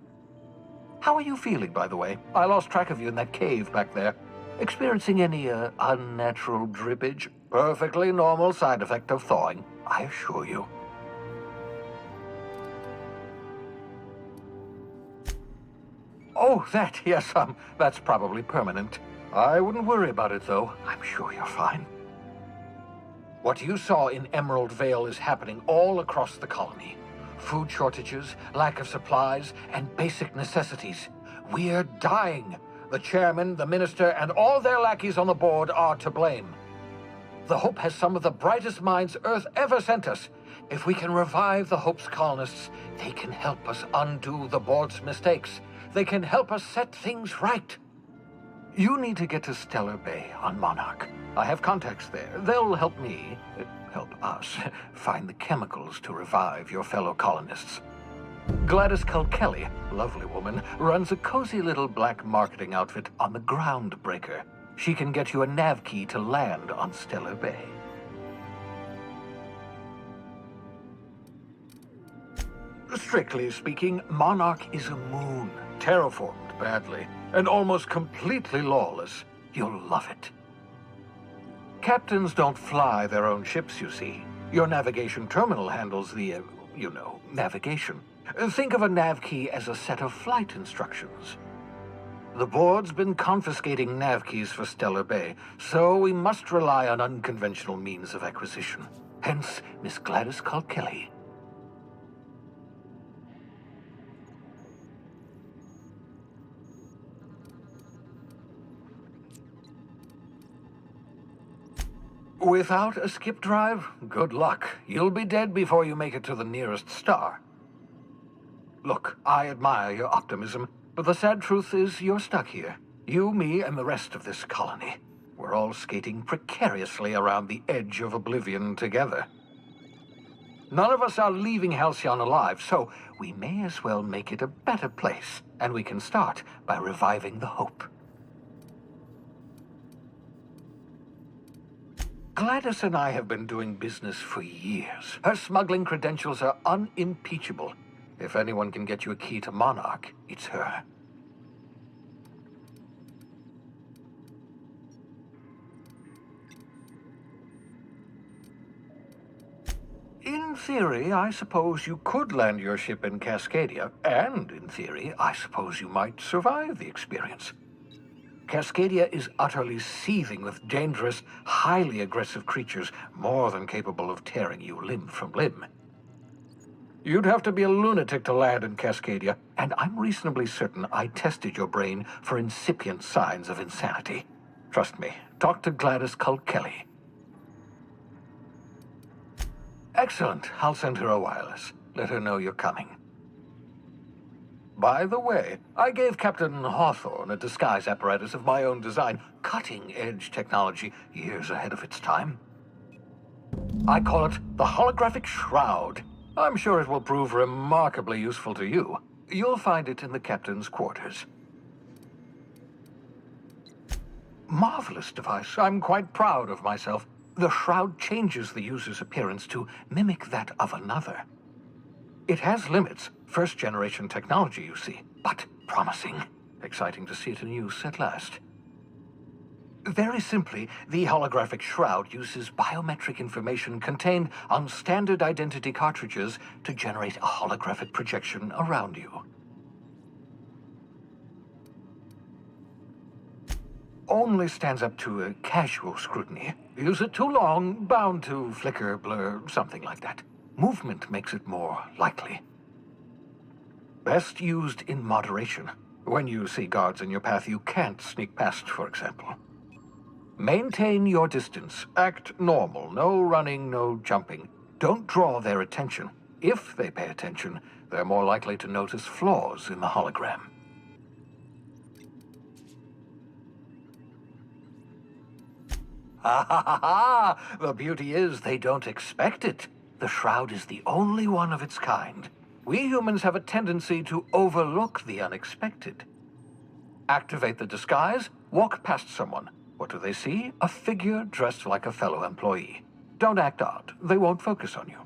How are you feeling, by the way? I lost track of you in that cave back there. Experiencing any, unnatural drippage? Perfectly normal side effect of thawing, I assure you. Oh, yes, that's probably permanent. I wouldn't worry about it, though. I'm sure you're fine. What you saw in Emerald Vale is happening all across the colony. Food shortages, lack of supplies, and basic necessities. We're dying. The chairman, the minister, and all their lackeys on the board are to blame. The Hope has some of the brightest minds Earth ever sent us. If we can revive the Hope's colonists, they can help us undo the board's mistakes. They can help us set things right. You need to get to Stellar Bay on Monarch. I have contacts there. They'll help me, help us, find the chemicals to revive your fellow colonists. Gladys Culkelly, lovely woman, runs a cozy little black marketing outfit on the Groundbreaker. She can get you a nav key to land on Stellar Bay. Strictly speaking, Monarch is a moon, terraformed badly, and almost completely lawless. You'll love it. Captains don't fly their own ships, you see. Your navigation terminal handles the, navigation. Think of a nav key as a set of flight instructions. The board's been confiscating nav keys for Stellar Bay, so we must rely on unconventional means of acquisition. Hence, Miss Gladys Culkelly. Without a skip drive, good luck. You'll be dead before you make it to the nearest star. Look, I admire your optimism, but the sad truth is you're stuck here. You, me, and the rest of this colony. We're all skating precariously around the edge of oblivion together. None of us are leaving Halcyon alive, so we may as well make it a better place, and we can start by reviving the Hope. Gladys and I have been doing business for years. Her smuggling credentials are unimpeachable. If anyone can get you a key to Monarch, it's her. In theory, I suppose you could land your ship in Cascadia, and in theory, I suppose you might survive the experience. Cascadia is utterly seething with dangerous, highly aggressive creatures, more than capable of tearing you limb from limb. You'd have to be a lunatic to land in Cascadia, and I'm reasonably certain I tested your brain for incipient signs of insanity. Trust me, talk to Gladys Culkelly. Excellent. I'll send her a wireless. Let her know you're coming. By the way, I gave Captain Hawthorne a disguise apparatus of my own design, cutting-edge technology years ahead of its time. I call it the Holographic Shroud. I'm sure it will prove remarkably useful to you. You'll find it in the captain's quarters. Marvelous device. I'm quite proud of myself. The shroud changes the user's appearance to mimic that of another. It has limits. First-generation technology, you see, but promising. Exciting to see it in use at last. Very simply, the holographic shroud uses biometric information contained on standard identity cartridges to generate a holographic projection around you. Only stands up to a casual scrutiny. Use it too long, bound to flicker, blur, something like that. Movement makes it more likely. Best used in moderation. When you see guards in your path you can't sneak past, for example. Maintain your distance. Act normal. No running, no jumping. Don't draw their attention. If they pay attention, they're more likely to notice flaws in the hologram. Ha ha ha ha! The beauty is they don't expect it. The shroud is the only one of its kind. We humans have a tendency to overlook the unexpected. Activate the disguise, walk past someone. What do they see? A figure dressed like a fellow employee. Don't act odd. They won't focus on you.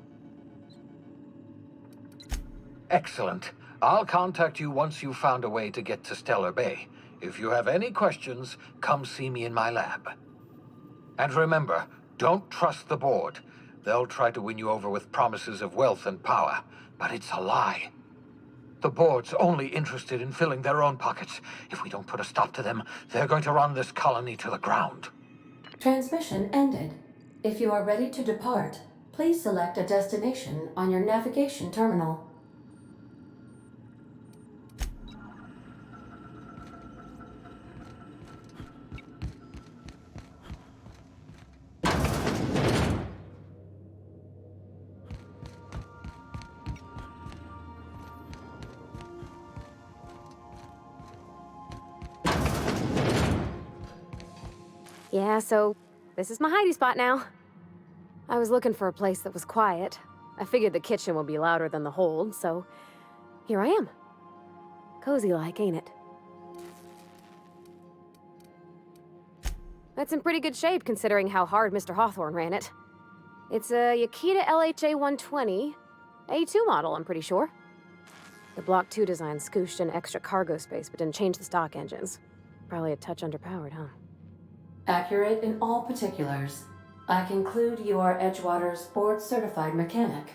Excellent. I'll contact you once you've found a way to get to Stellar Bay. If you have any questions, come see me in my lab. And remember, don't trust the board. They'll try to win you over with promises of wealth and power, but it's a lie. The board's only interested in filling their own pockets. If we don't put a stop to them, they're going to run this colony to the ground. Transmission ended. If you are ready to depart, please select a destination on your navigation terminal. Yeah, so this is my hidey spot now. I was looking for a place that was quiet. I figured the kitchen would be louder than the hold, so here I am. Cozy-like, ain't it? That's in pretty good shape considering how hard Mr. Hawthorne ran it. It's a Yakita LHA 120, A2 model, I'm pretty sure. The Block 2 design scooshed in extra cargo space but didn't change the stock engines. Probably a touch underpowered, huh? Accurate in all particulars. I conclude you are Edgewater's board-certified mechanic.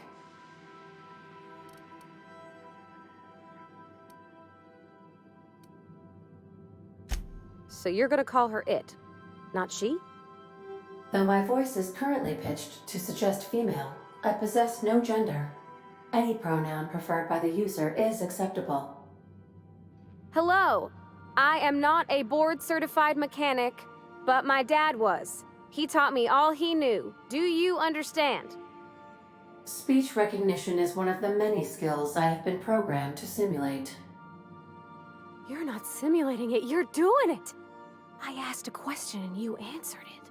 So you're gonna call her it, not she? Though my voice is currently pitched to suggest female, I possess no gender. Any pronoun preferred by the user is acceptable. Hello! I am not a board-certified mechanic, but my dad was. He taught me all he knew. Do you understand? Speech recognition is one of the many skills I have been programmed to simulate. You're not simulating it, you're doing it! I asked a question and you answered it.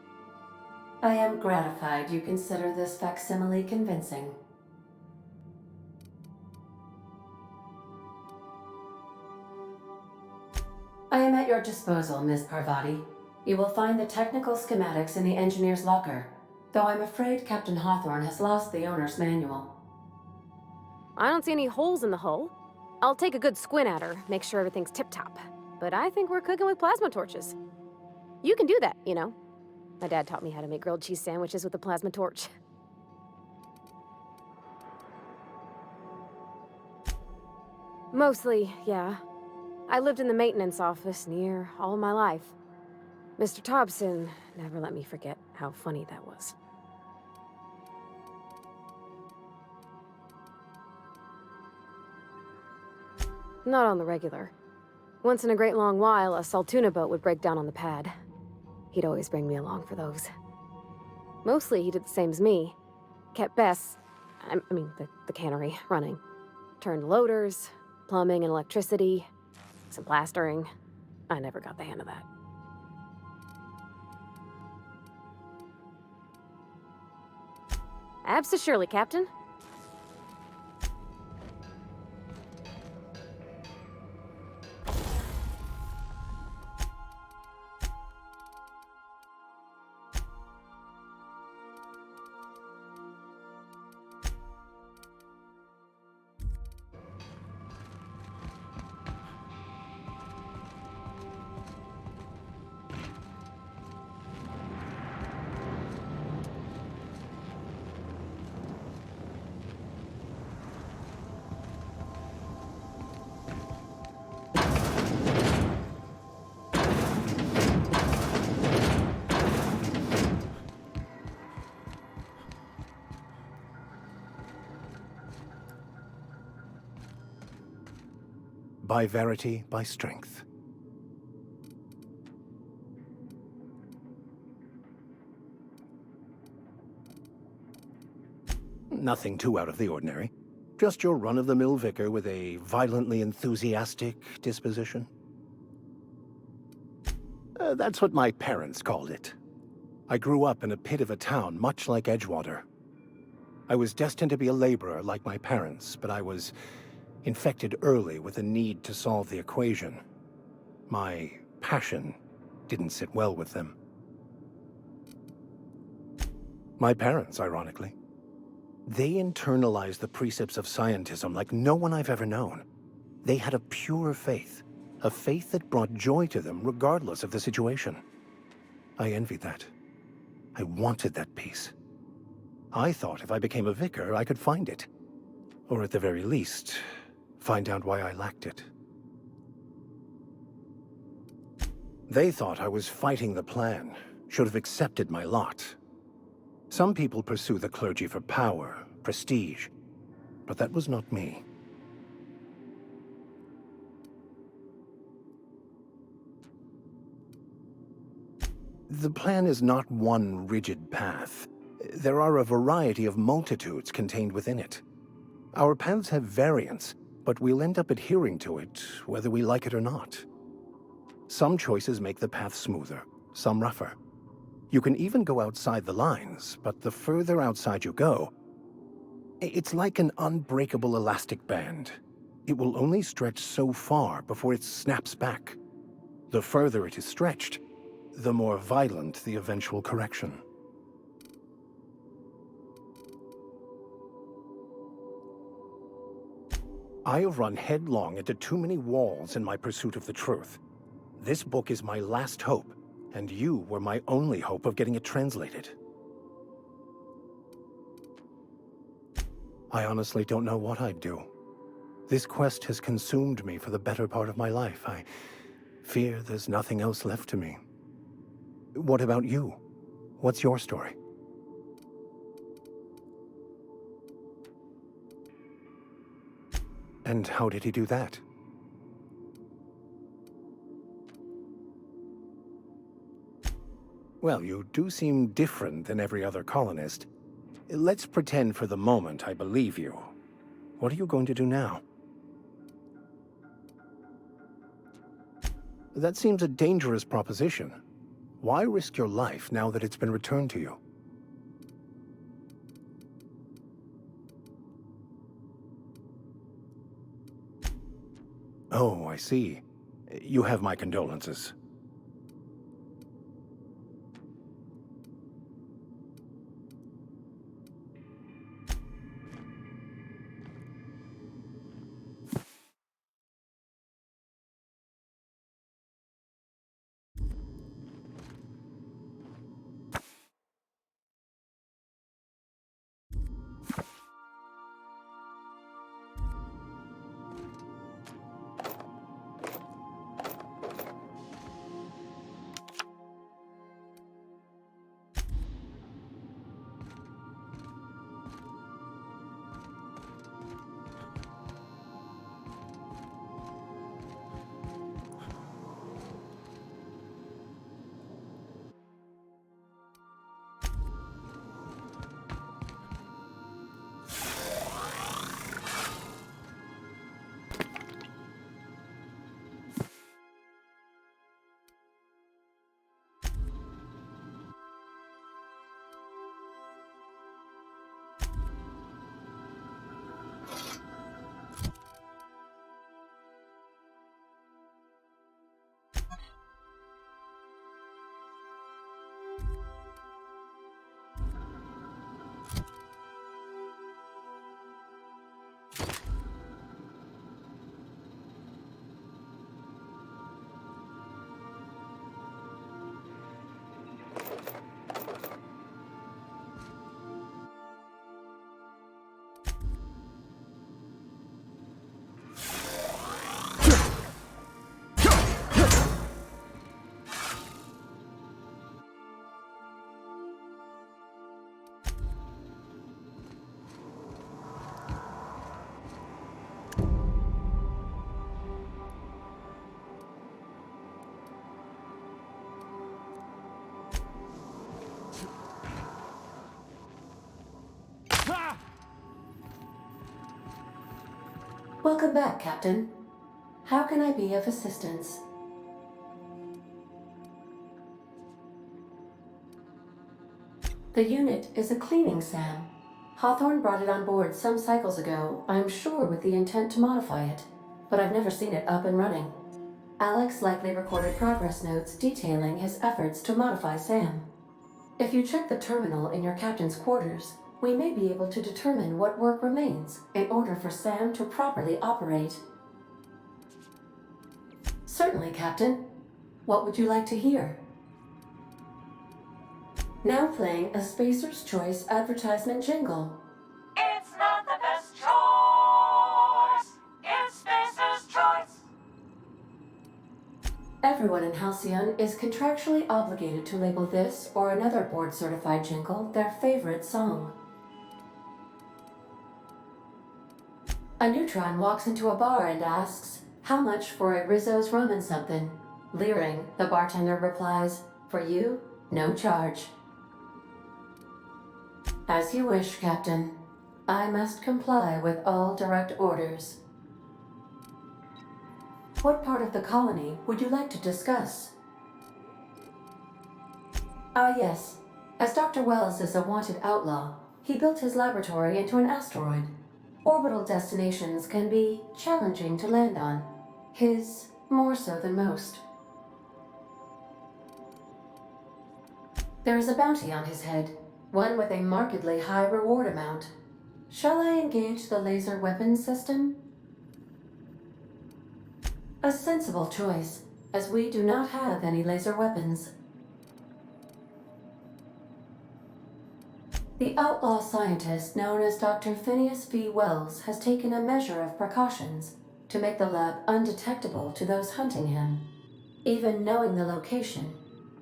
I am gratified you consider this facsimile convincing. I am at your disposal, Ms. Parvati. You will find the technical schematics in the engineer's locker, though I'm afraid Captain Hawthorne has lost the owner's manual. I don't see any holes in the hull. I'll take a good squint at her, make sure everything's tip-top. But I think we're cooking with plasma torches. You can do that, you know. My dad taught me how to make grilled cheese sandwiches with a plasma torch. Mostly, yeah. I lived in the maintenance office near all my life. Mr. Thompson never let me forget how funny that was. Not on the regular. Once in a great long while, a Saltuna boat would break down on the pad. He'd always bring me along for those. Mostly he did the same as me. Kept Bess, the cannery, running. Turned loaders, plumbing and electricity, some plastering. I never got the hang of that. Abso-surely, Captain. By verity, by strength. Nothing too out of the ordinary. Just your run-of-the-mill vicar with a violently enthusiastic disposition. That's what my parents called it. I grew up in a pit of a town much like Edgewater. I was destined to be a laborer like my parents, but I was infected early with a need to solve the equation. My passion didn't sit well with them. My parents, ironically. They internalized the precepts of scientism like no one I've ever known. They had a pure faith, a faith that brought joy to them regardless of the situation. I envied that. I wanted that peace. I thought if I became a vicar, I could find it. Or at the very least, find out why I lacked it. They thought I was fighting the plan, should have accepted my lot. Some people pursue the clergy for power, prestige, but that was not me. The plan is not one rigid path. There are a variety of multitudes contained within it. Our paths have variance, but we'll end up adhering to it, whether we like it or not. Some choices make the path smoother, some rougher. You can even go outside the lines, but the further outside you go, it's like an unbreakable elastic band. It will only stretch so far before it snaps back. The further it is stretched, the more violent the eventual correction. I have run headlong into too many walls in my pursuit of the truth. This book is my last hope, and you were my only hope of getting it translated. I honestly don't know what I'd do. This quest has consumed me for the better part of my life. I fear there's nothing else left to me. What about you? What's your story? And how did he do that? Well, you do seem different than every other colonist. Let's pretend for the moment I believe you. What are you going to do now? That seems a dangerous proposition. Why risk your life now that it's been returned to you? Oh, I see. You have my condolences. Welcome back, Captain. How can I be of assistance? The unit is a cleaning SAM. Hawthorne brought it on board some cycles ago, I'm sure with the intent to modify it, but I've never seen it up and running. Alex likely recorded progress notes detailing his efforts to modify SAM. If you check the terminal in your captain's quarters, we may be able to determine what work remains in order for SAM to properly operate. Certainly, Captain. What would you like to hear? Now playing a Spacer's Choice advertisement jingle. It's not the best choice. It's Spacer's Choice. Everyone in Halcyon is contractually obligated to label this or another board-certified jingle their favorite song. A neutron walks into a bar and asks, "How much for a Rizzo's rum and something?" Leering, the bartender replies, "For you, no charge." As you wish, Captain. I must comply with all direct orders. What part of the colony would you like to discuss? Ah, yes. As Dr. Wells is a wanted outlaw, he built his laboratory into an asteroid. Orbital destinations can be challenging to land on. His more so than most. There is a bounty on his head, one with a markedly high reward amount. Shall I engage the laser weapons system? A sensible choice, as we do not have any laser weapons. The outlaw scientist known as Dr. Phineas V. Wells has taken a measure of precautions to make the lab undetectable to those hunting him. Even knowing the location,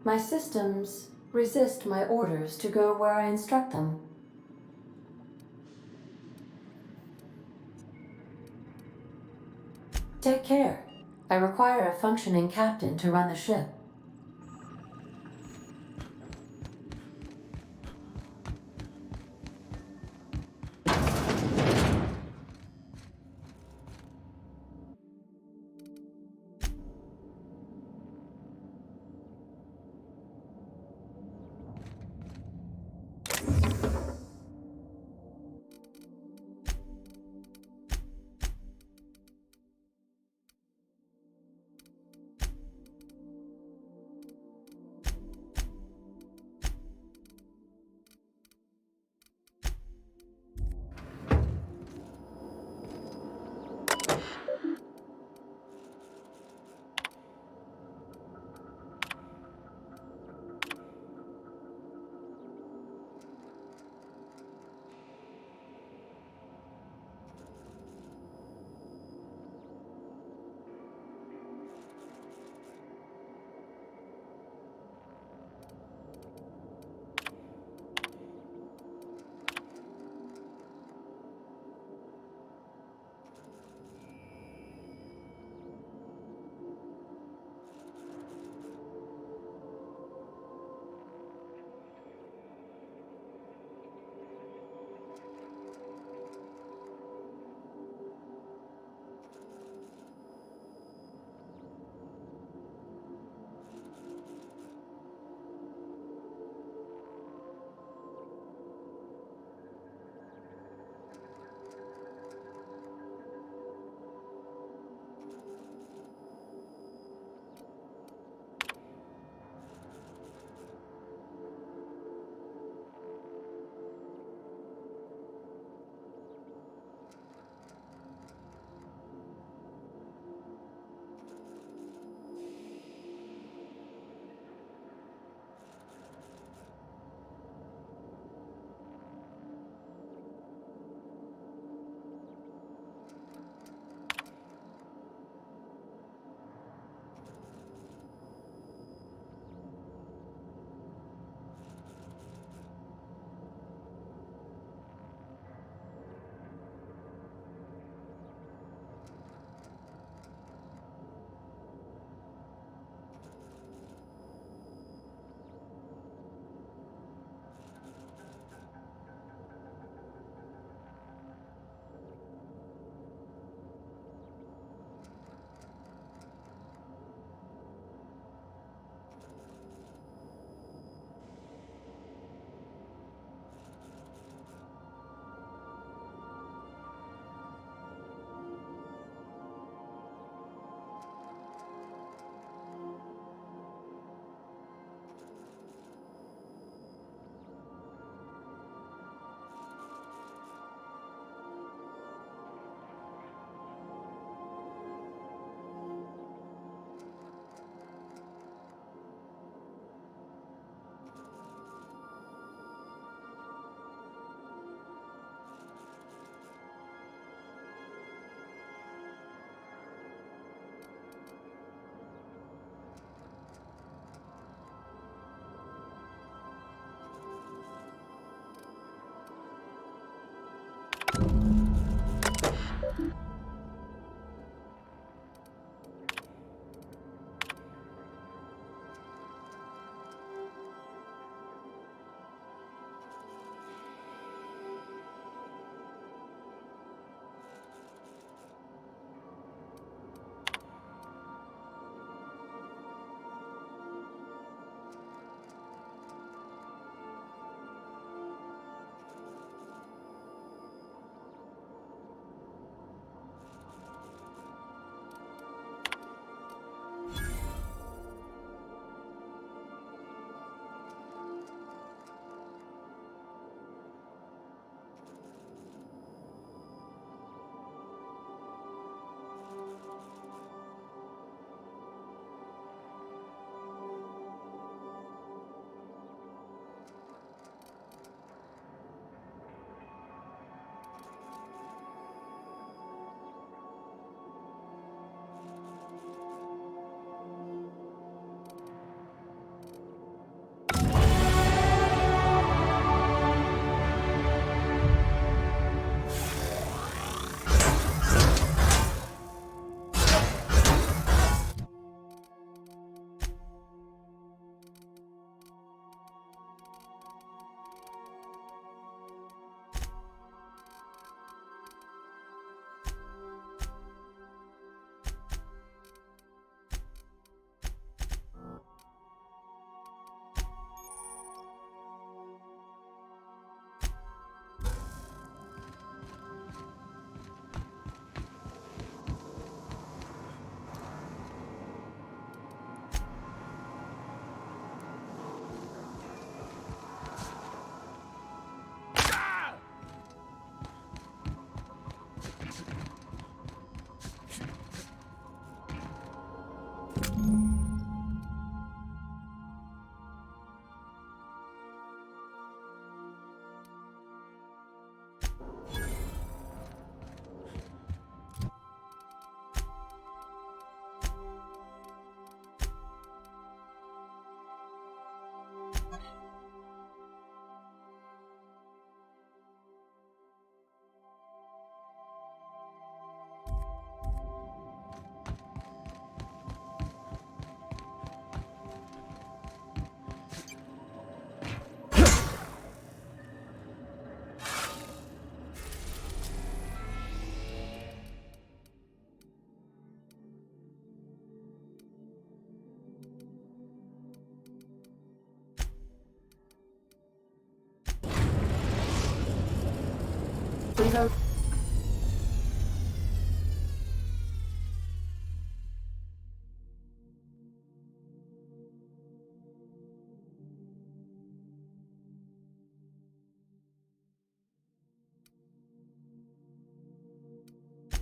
my systems resist my orders to go where I instruct them. Take care. I require a functioning captain to run the ship.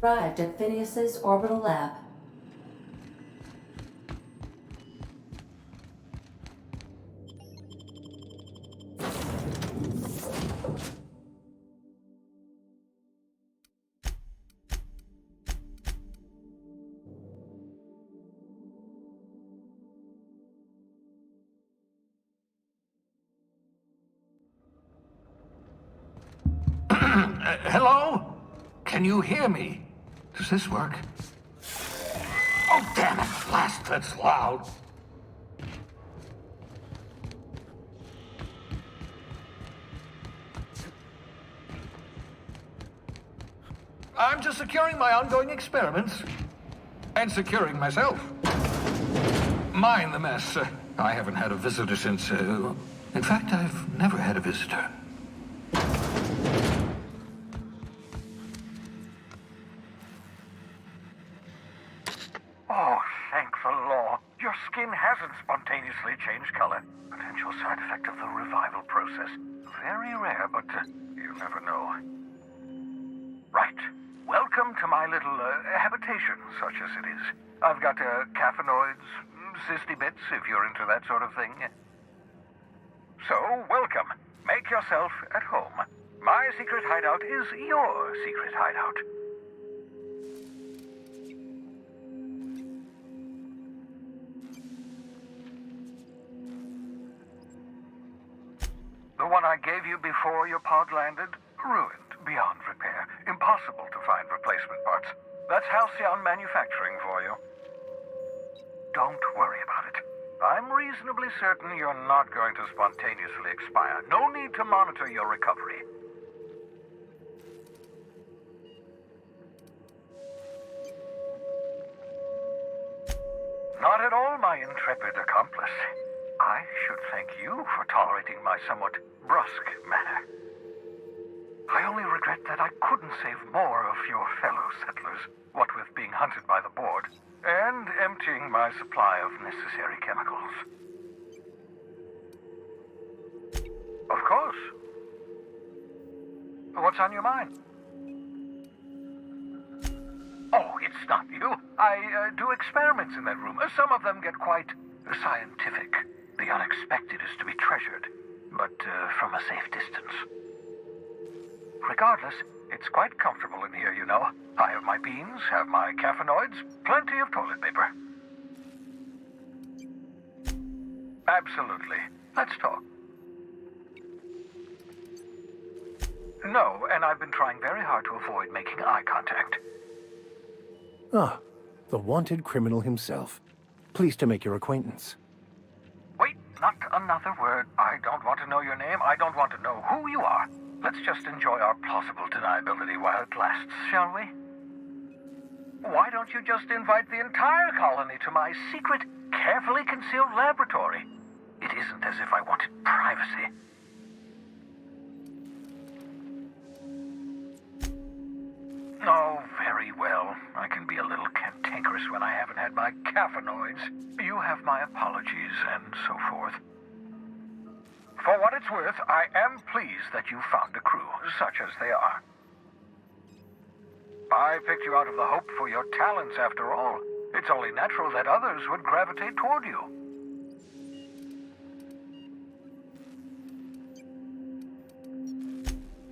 Arrived at Phineas's orbital lab. Hello? Can you hear me? Does this work? Oh, damn it! Blast, that's loud. I'm just securing my ongoing experiments. And securing myself. Mind the mess. I haven't had a visitor since, in fact, I've never had a visitor. Oh, thank the law. Your skin hasn't spontaneously changed color. Potential side effect of the revival process. Very rare, but you never know. Right. Welcome to my little habitation, such as it is. I've got caffeinoids, cysty bits, if you're into that sort of thing. So, welcome. Make yourself at home. My secret hideout is your secret hideout. The one I gave you before your pod landed? Ruined, beyond repair. Impossible to find replacement parts. That's Halcyon Manufacturing for you. Don't worry about it. I'm reasonably certain you're not going to spontaneously expire. No need to monitor your recovery. Not at all, my intrepid accomplice. I should thank you for tolerating my somewhat brusque manner. I only regret that I couldn't save more of your fellow settlers, what with being hunted by the board, and emptying my supply of necessary chemicals. Of course. What's on your mind? Oh, it's not you. I do experiments in that room. Some of them get quite scientific. The unexpected is to be treasured, but from a safe distance. Regardless, it's quite comfortable in here, you know. I have my beans, have my caffeinoids, plenty of toilet paper. Absolutely. Let's talk. No, and I've been trying very hard to avoid making eye contact. Ah, the wanted criminal himself. Pleased to make your acquaintance. Wait, not another word. I don't want to know your name. I don't want to know who you are. Let's just enjoy our plausible deniability while it lasts, shall we? Why don't you just invite the entire colony to my secret, carefully concealed laboratory? It isn't as if I wanted privacy. Oh, very well. I can be a little cantankerous when I haven't had my caffeinoids. You have my apologies, and so forth. For what it's worth, I am pleased that you found a crew, such as they are. I picked you out of the hope for your talents, after all. It's only natural that others would gravitate toward you.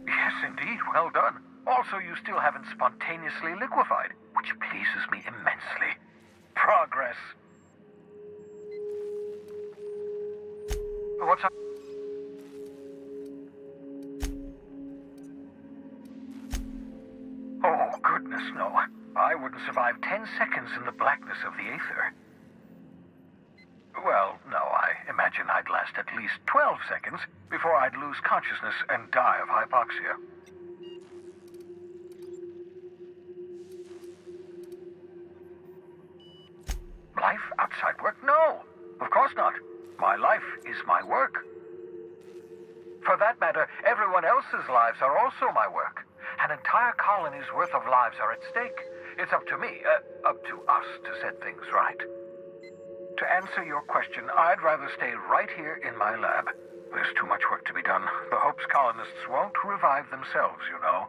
Yes, indeed, well done. Also, you still haven't spontaneously liquefied, which pleases me immensely. Progress. What's up? Oh, goodness, no. I wouldn't survive 10 seconds in the blackness of the aether. Well, no, I imagine I'd last at least 12 seconds before I'd lose consciousness and die of hypoxia. Life outside work? No, of course not. My life is my work. For that matter, everyone else's lives are also my work. An entire colony's worth of lives are at stake. It's up to me, up to us to set things right. To answer your question, I'd rather stay right here in my lab. There's too much work to be done. The Hope's colonists won't revive themselves, you know.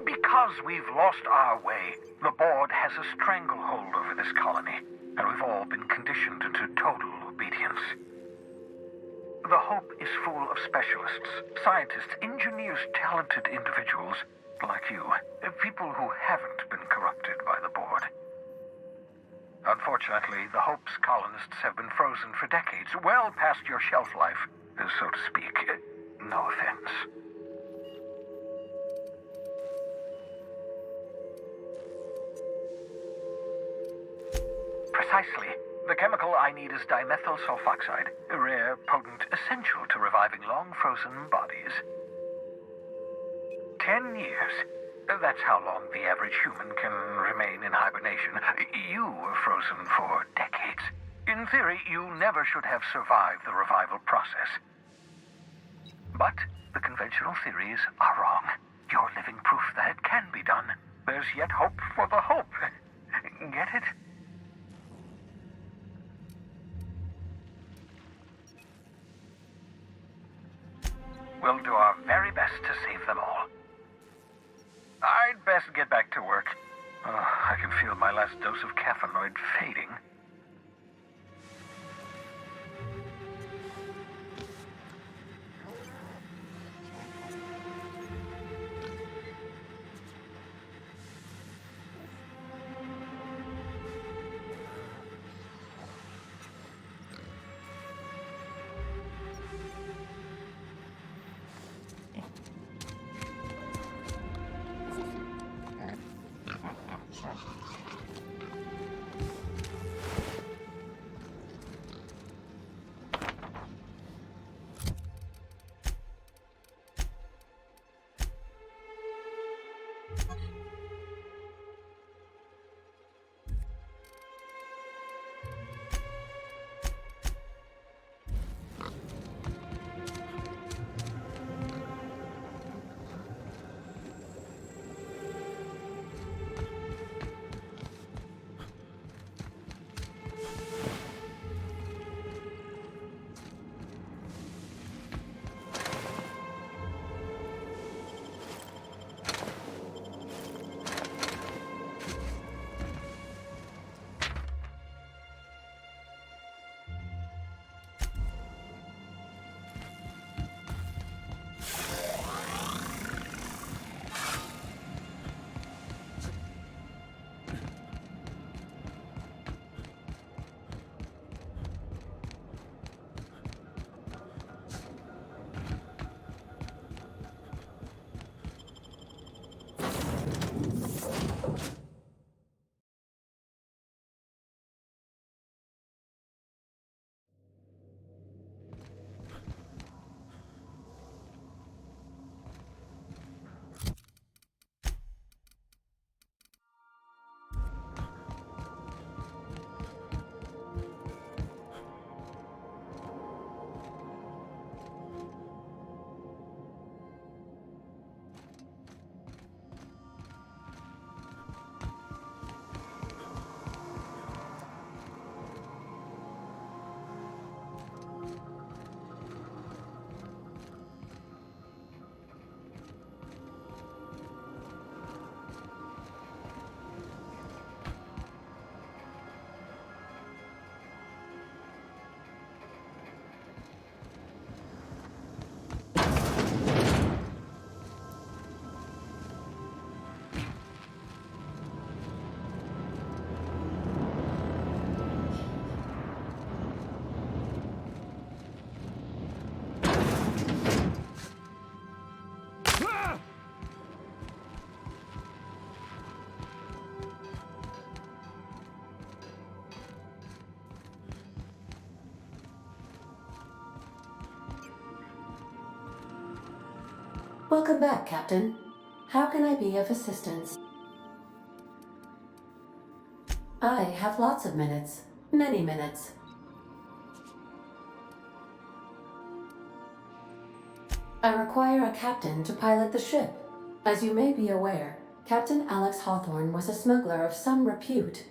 Because we've lost our way, the board has a stranglehold over this colony, and we've all been conditioned into total obedience. The Hope is full of specialists, scientists, engineers, talented individuals like you, people who haven't been corrupted by the board. Unfortunately, the Hope's colonists have been frozen for decades, well past your shelf life, so to speak. No offense. Precisely. The chemical I need is dimethyl sulfoxide, a rare, potent, essential to reviving long-frozen bodies. 10 years. That's how long the average human can remain in hibernation. You were frozen for decades. In theory, you never should have survived the revival process. But the conventional theories are wrong. You're living proof that it can be done. There's yet hope for the Hope. Get it? We'll do our very best to save them all. I'd best get back to work. I can feel my last dose of caffeinoid fading. Welcome back, Captain. How can I be of assistance? I have lots of minutes. Many minutes. I require a captain to pilot the ship. As you may be aware, Captain Alex Hawthorne was a smuggler of some repute.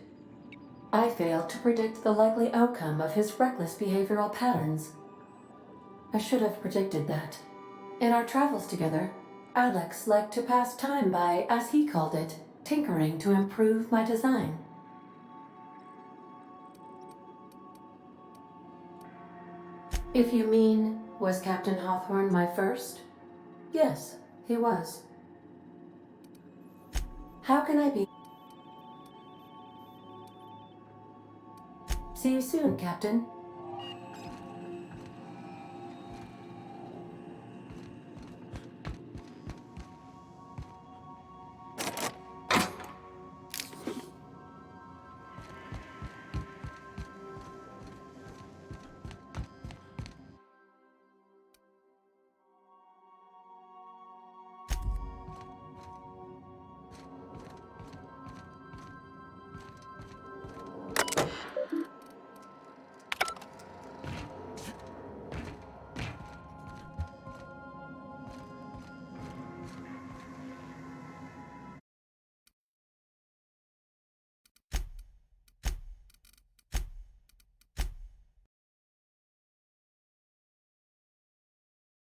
I failed to predict the likely outcome of his reckless behavioral patterns. I should have predicted that. In our travels together, Alex liked to pass time by, as he called it, tinkering to improve my design. If you mean, was Captain Hawthorne my first? Yes, he was. How can I be? See you soon, Captain.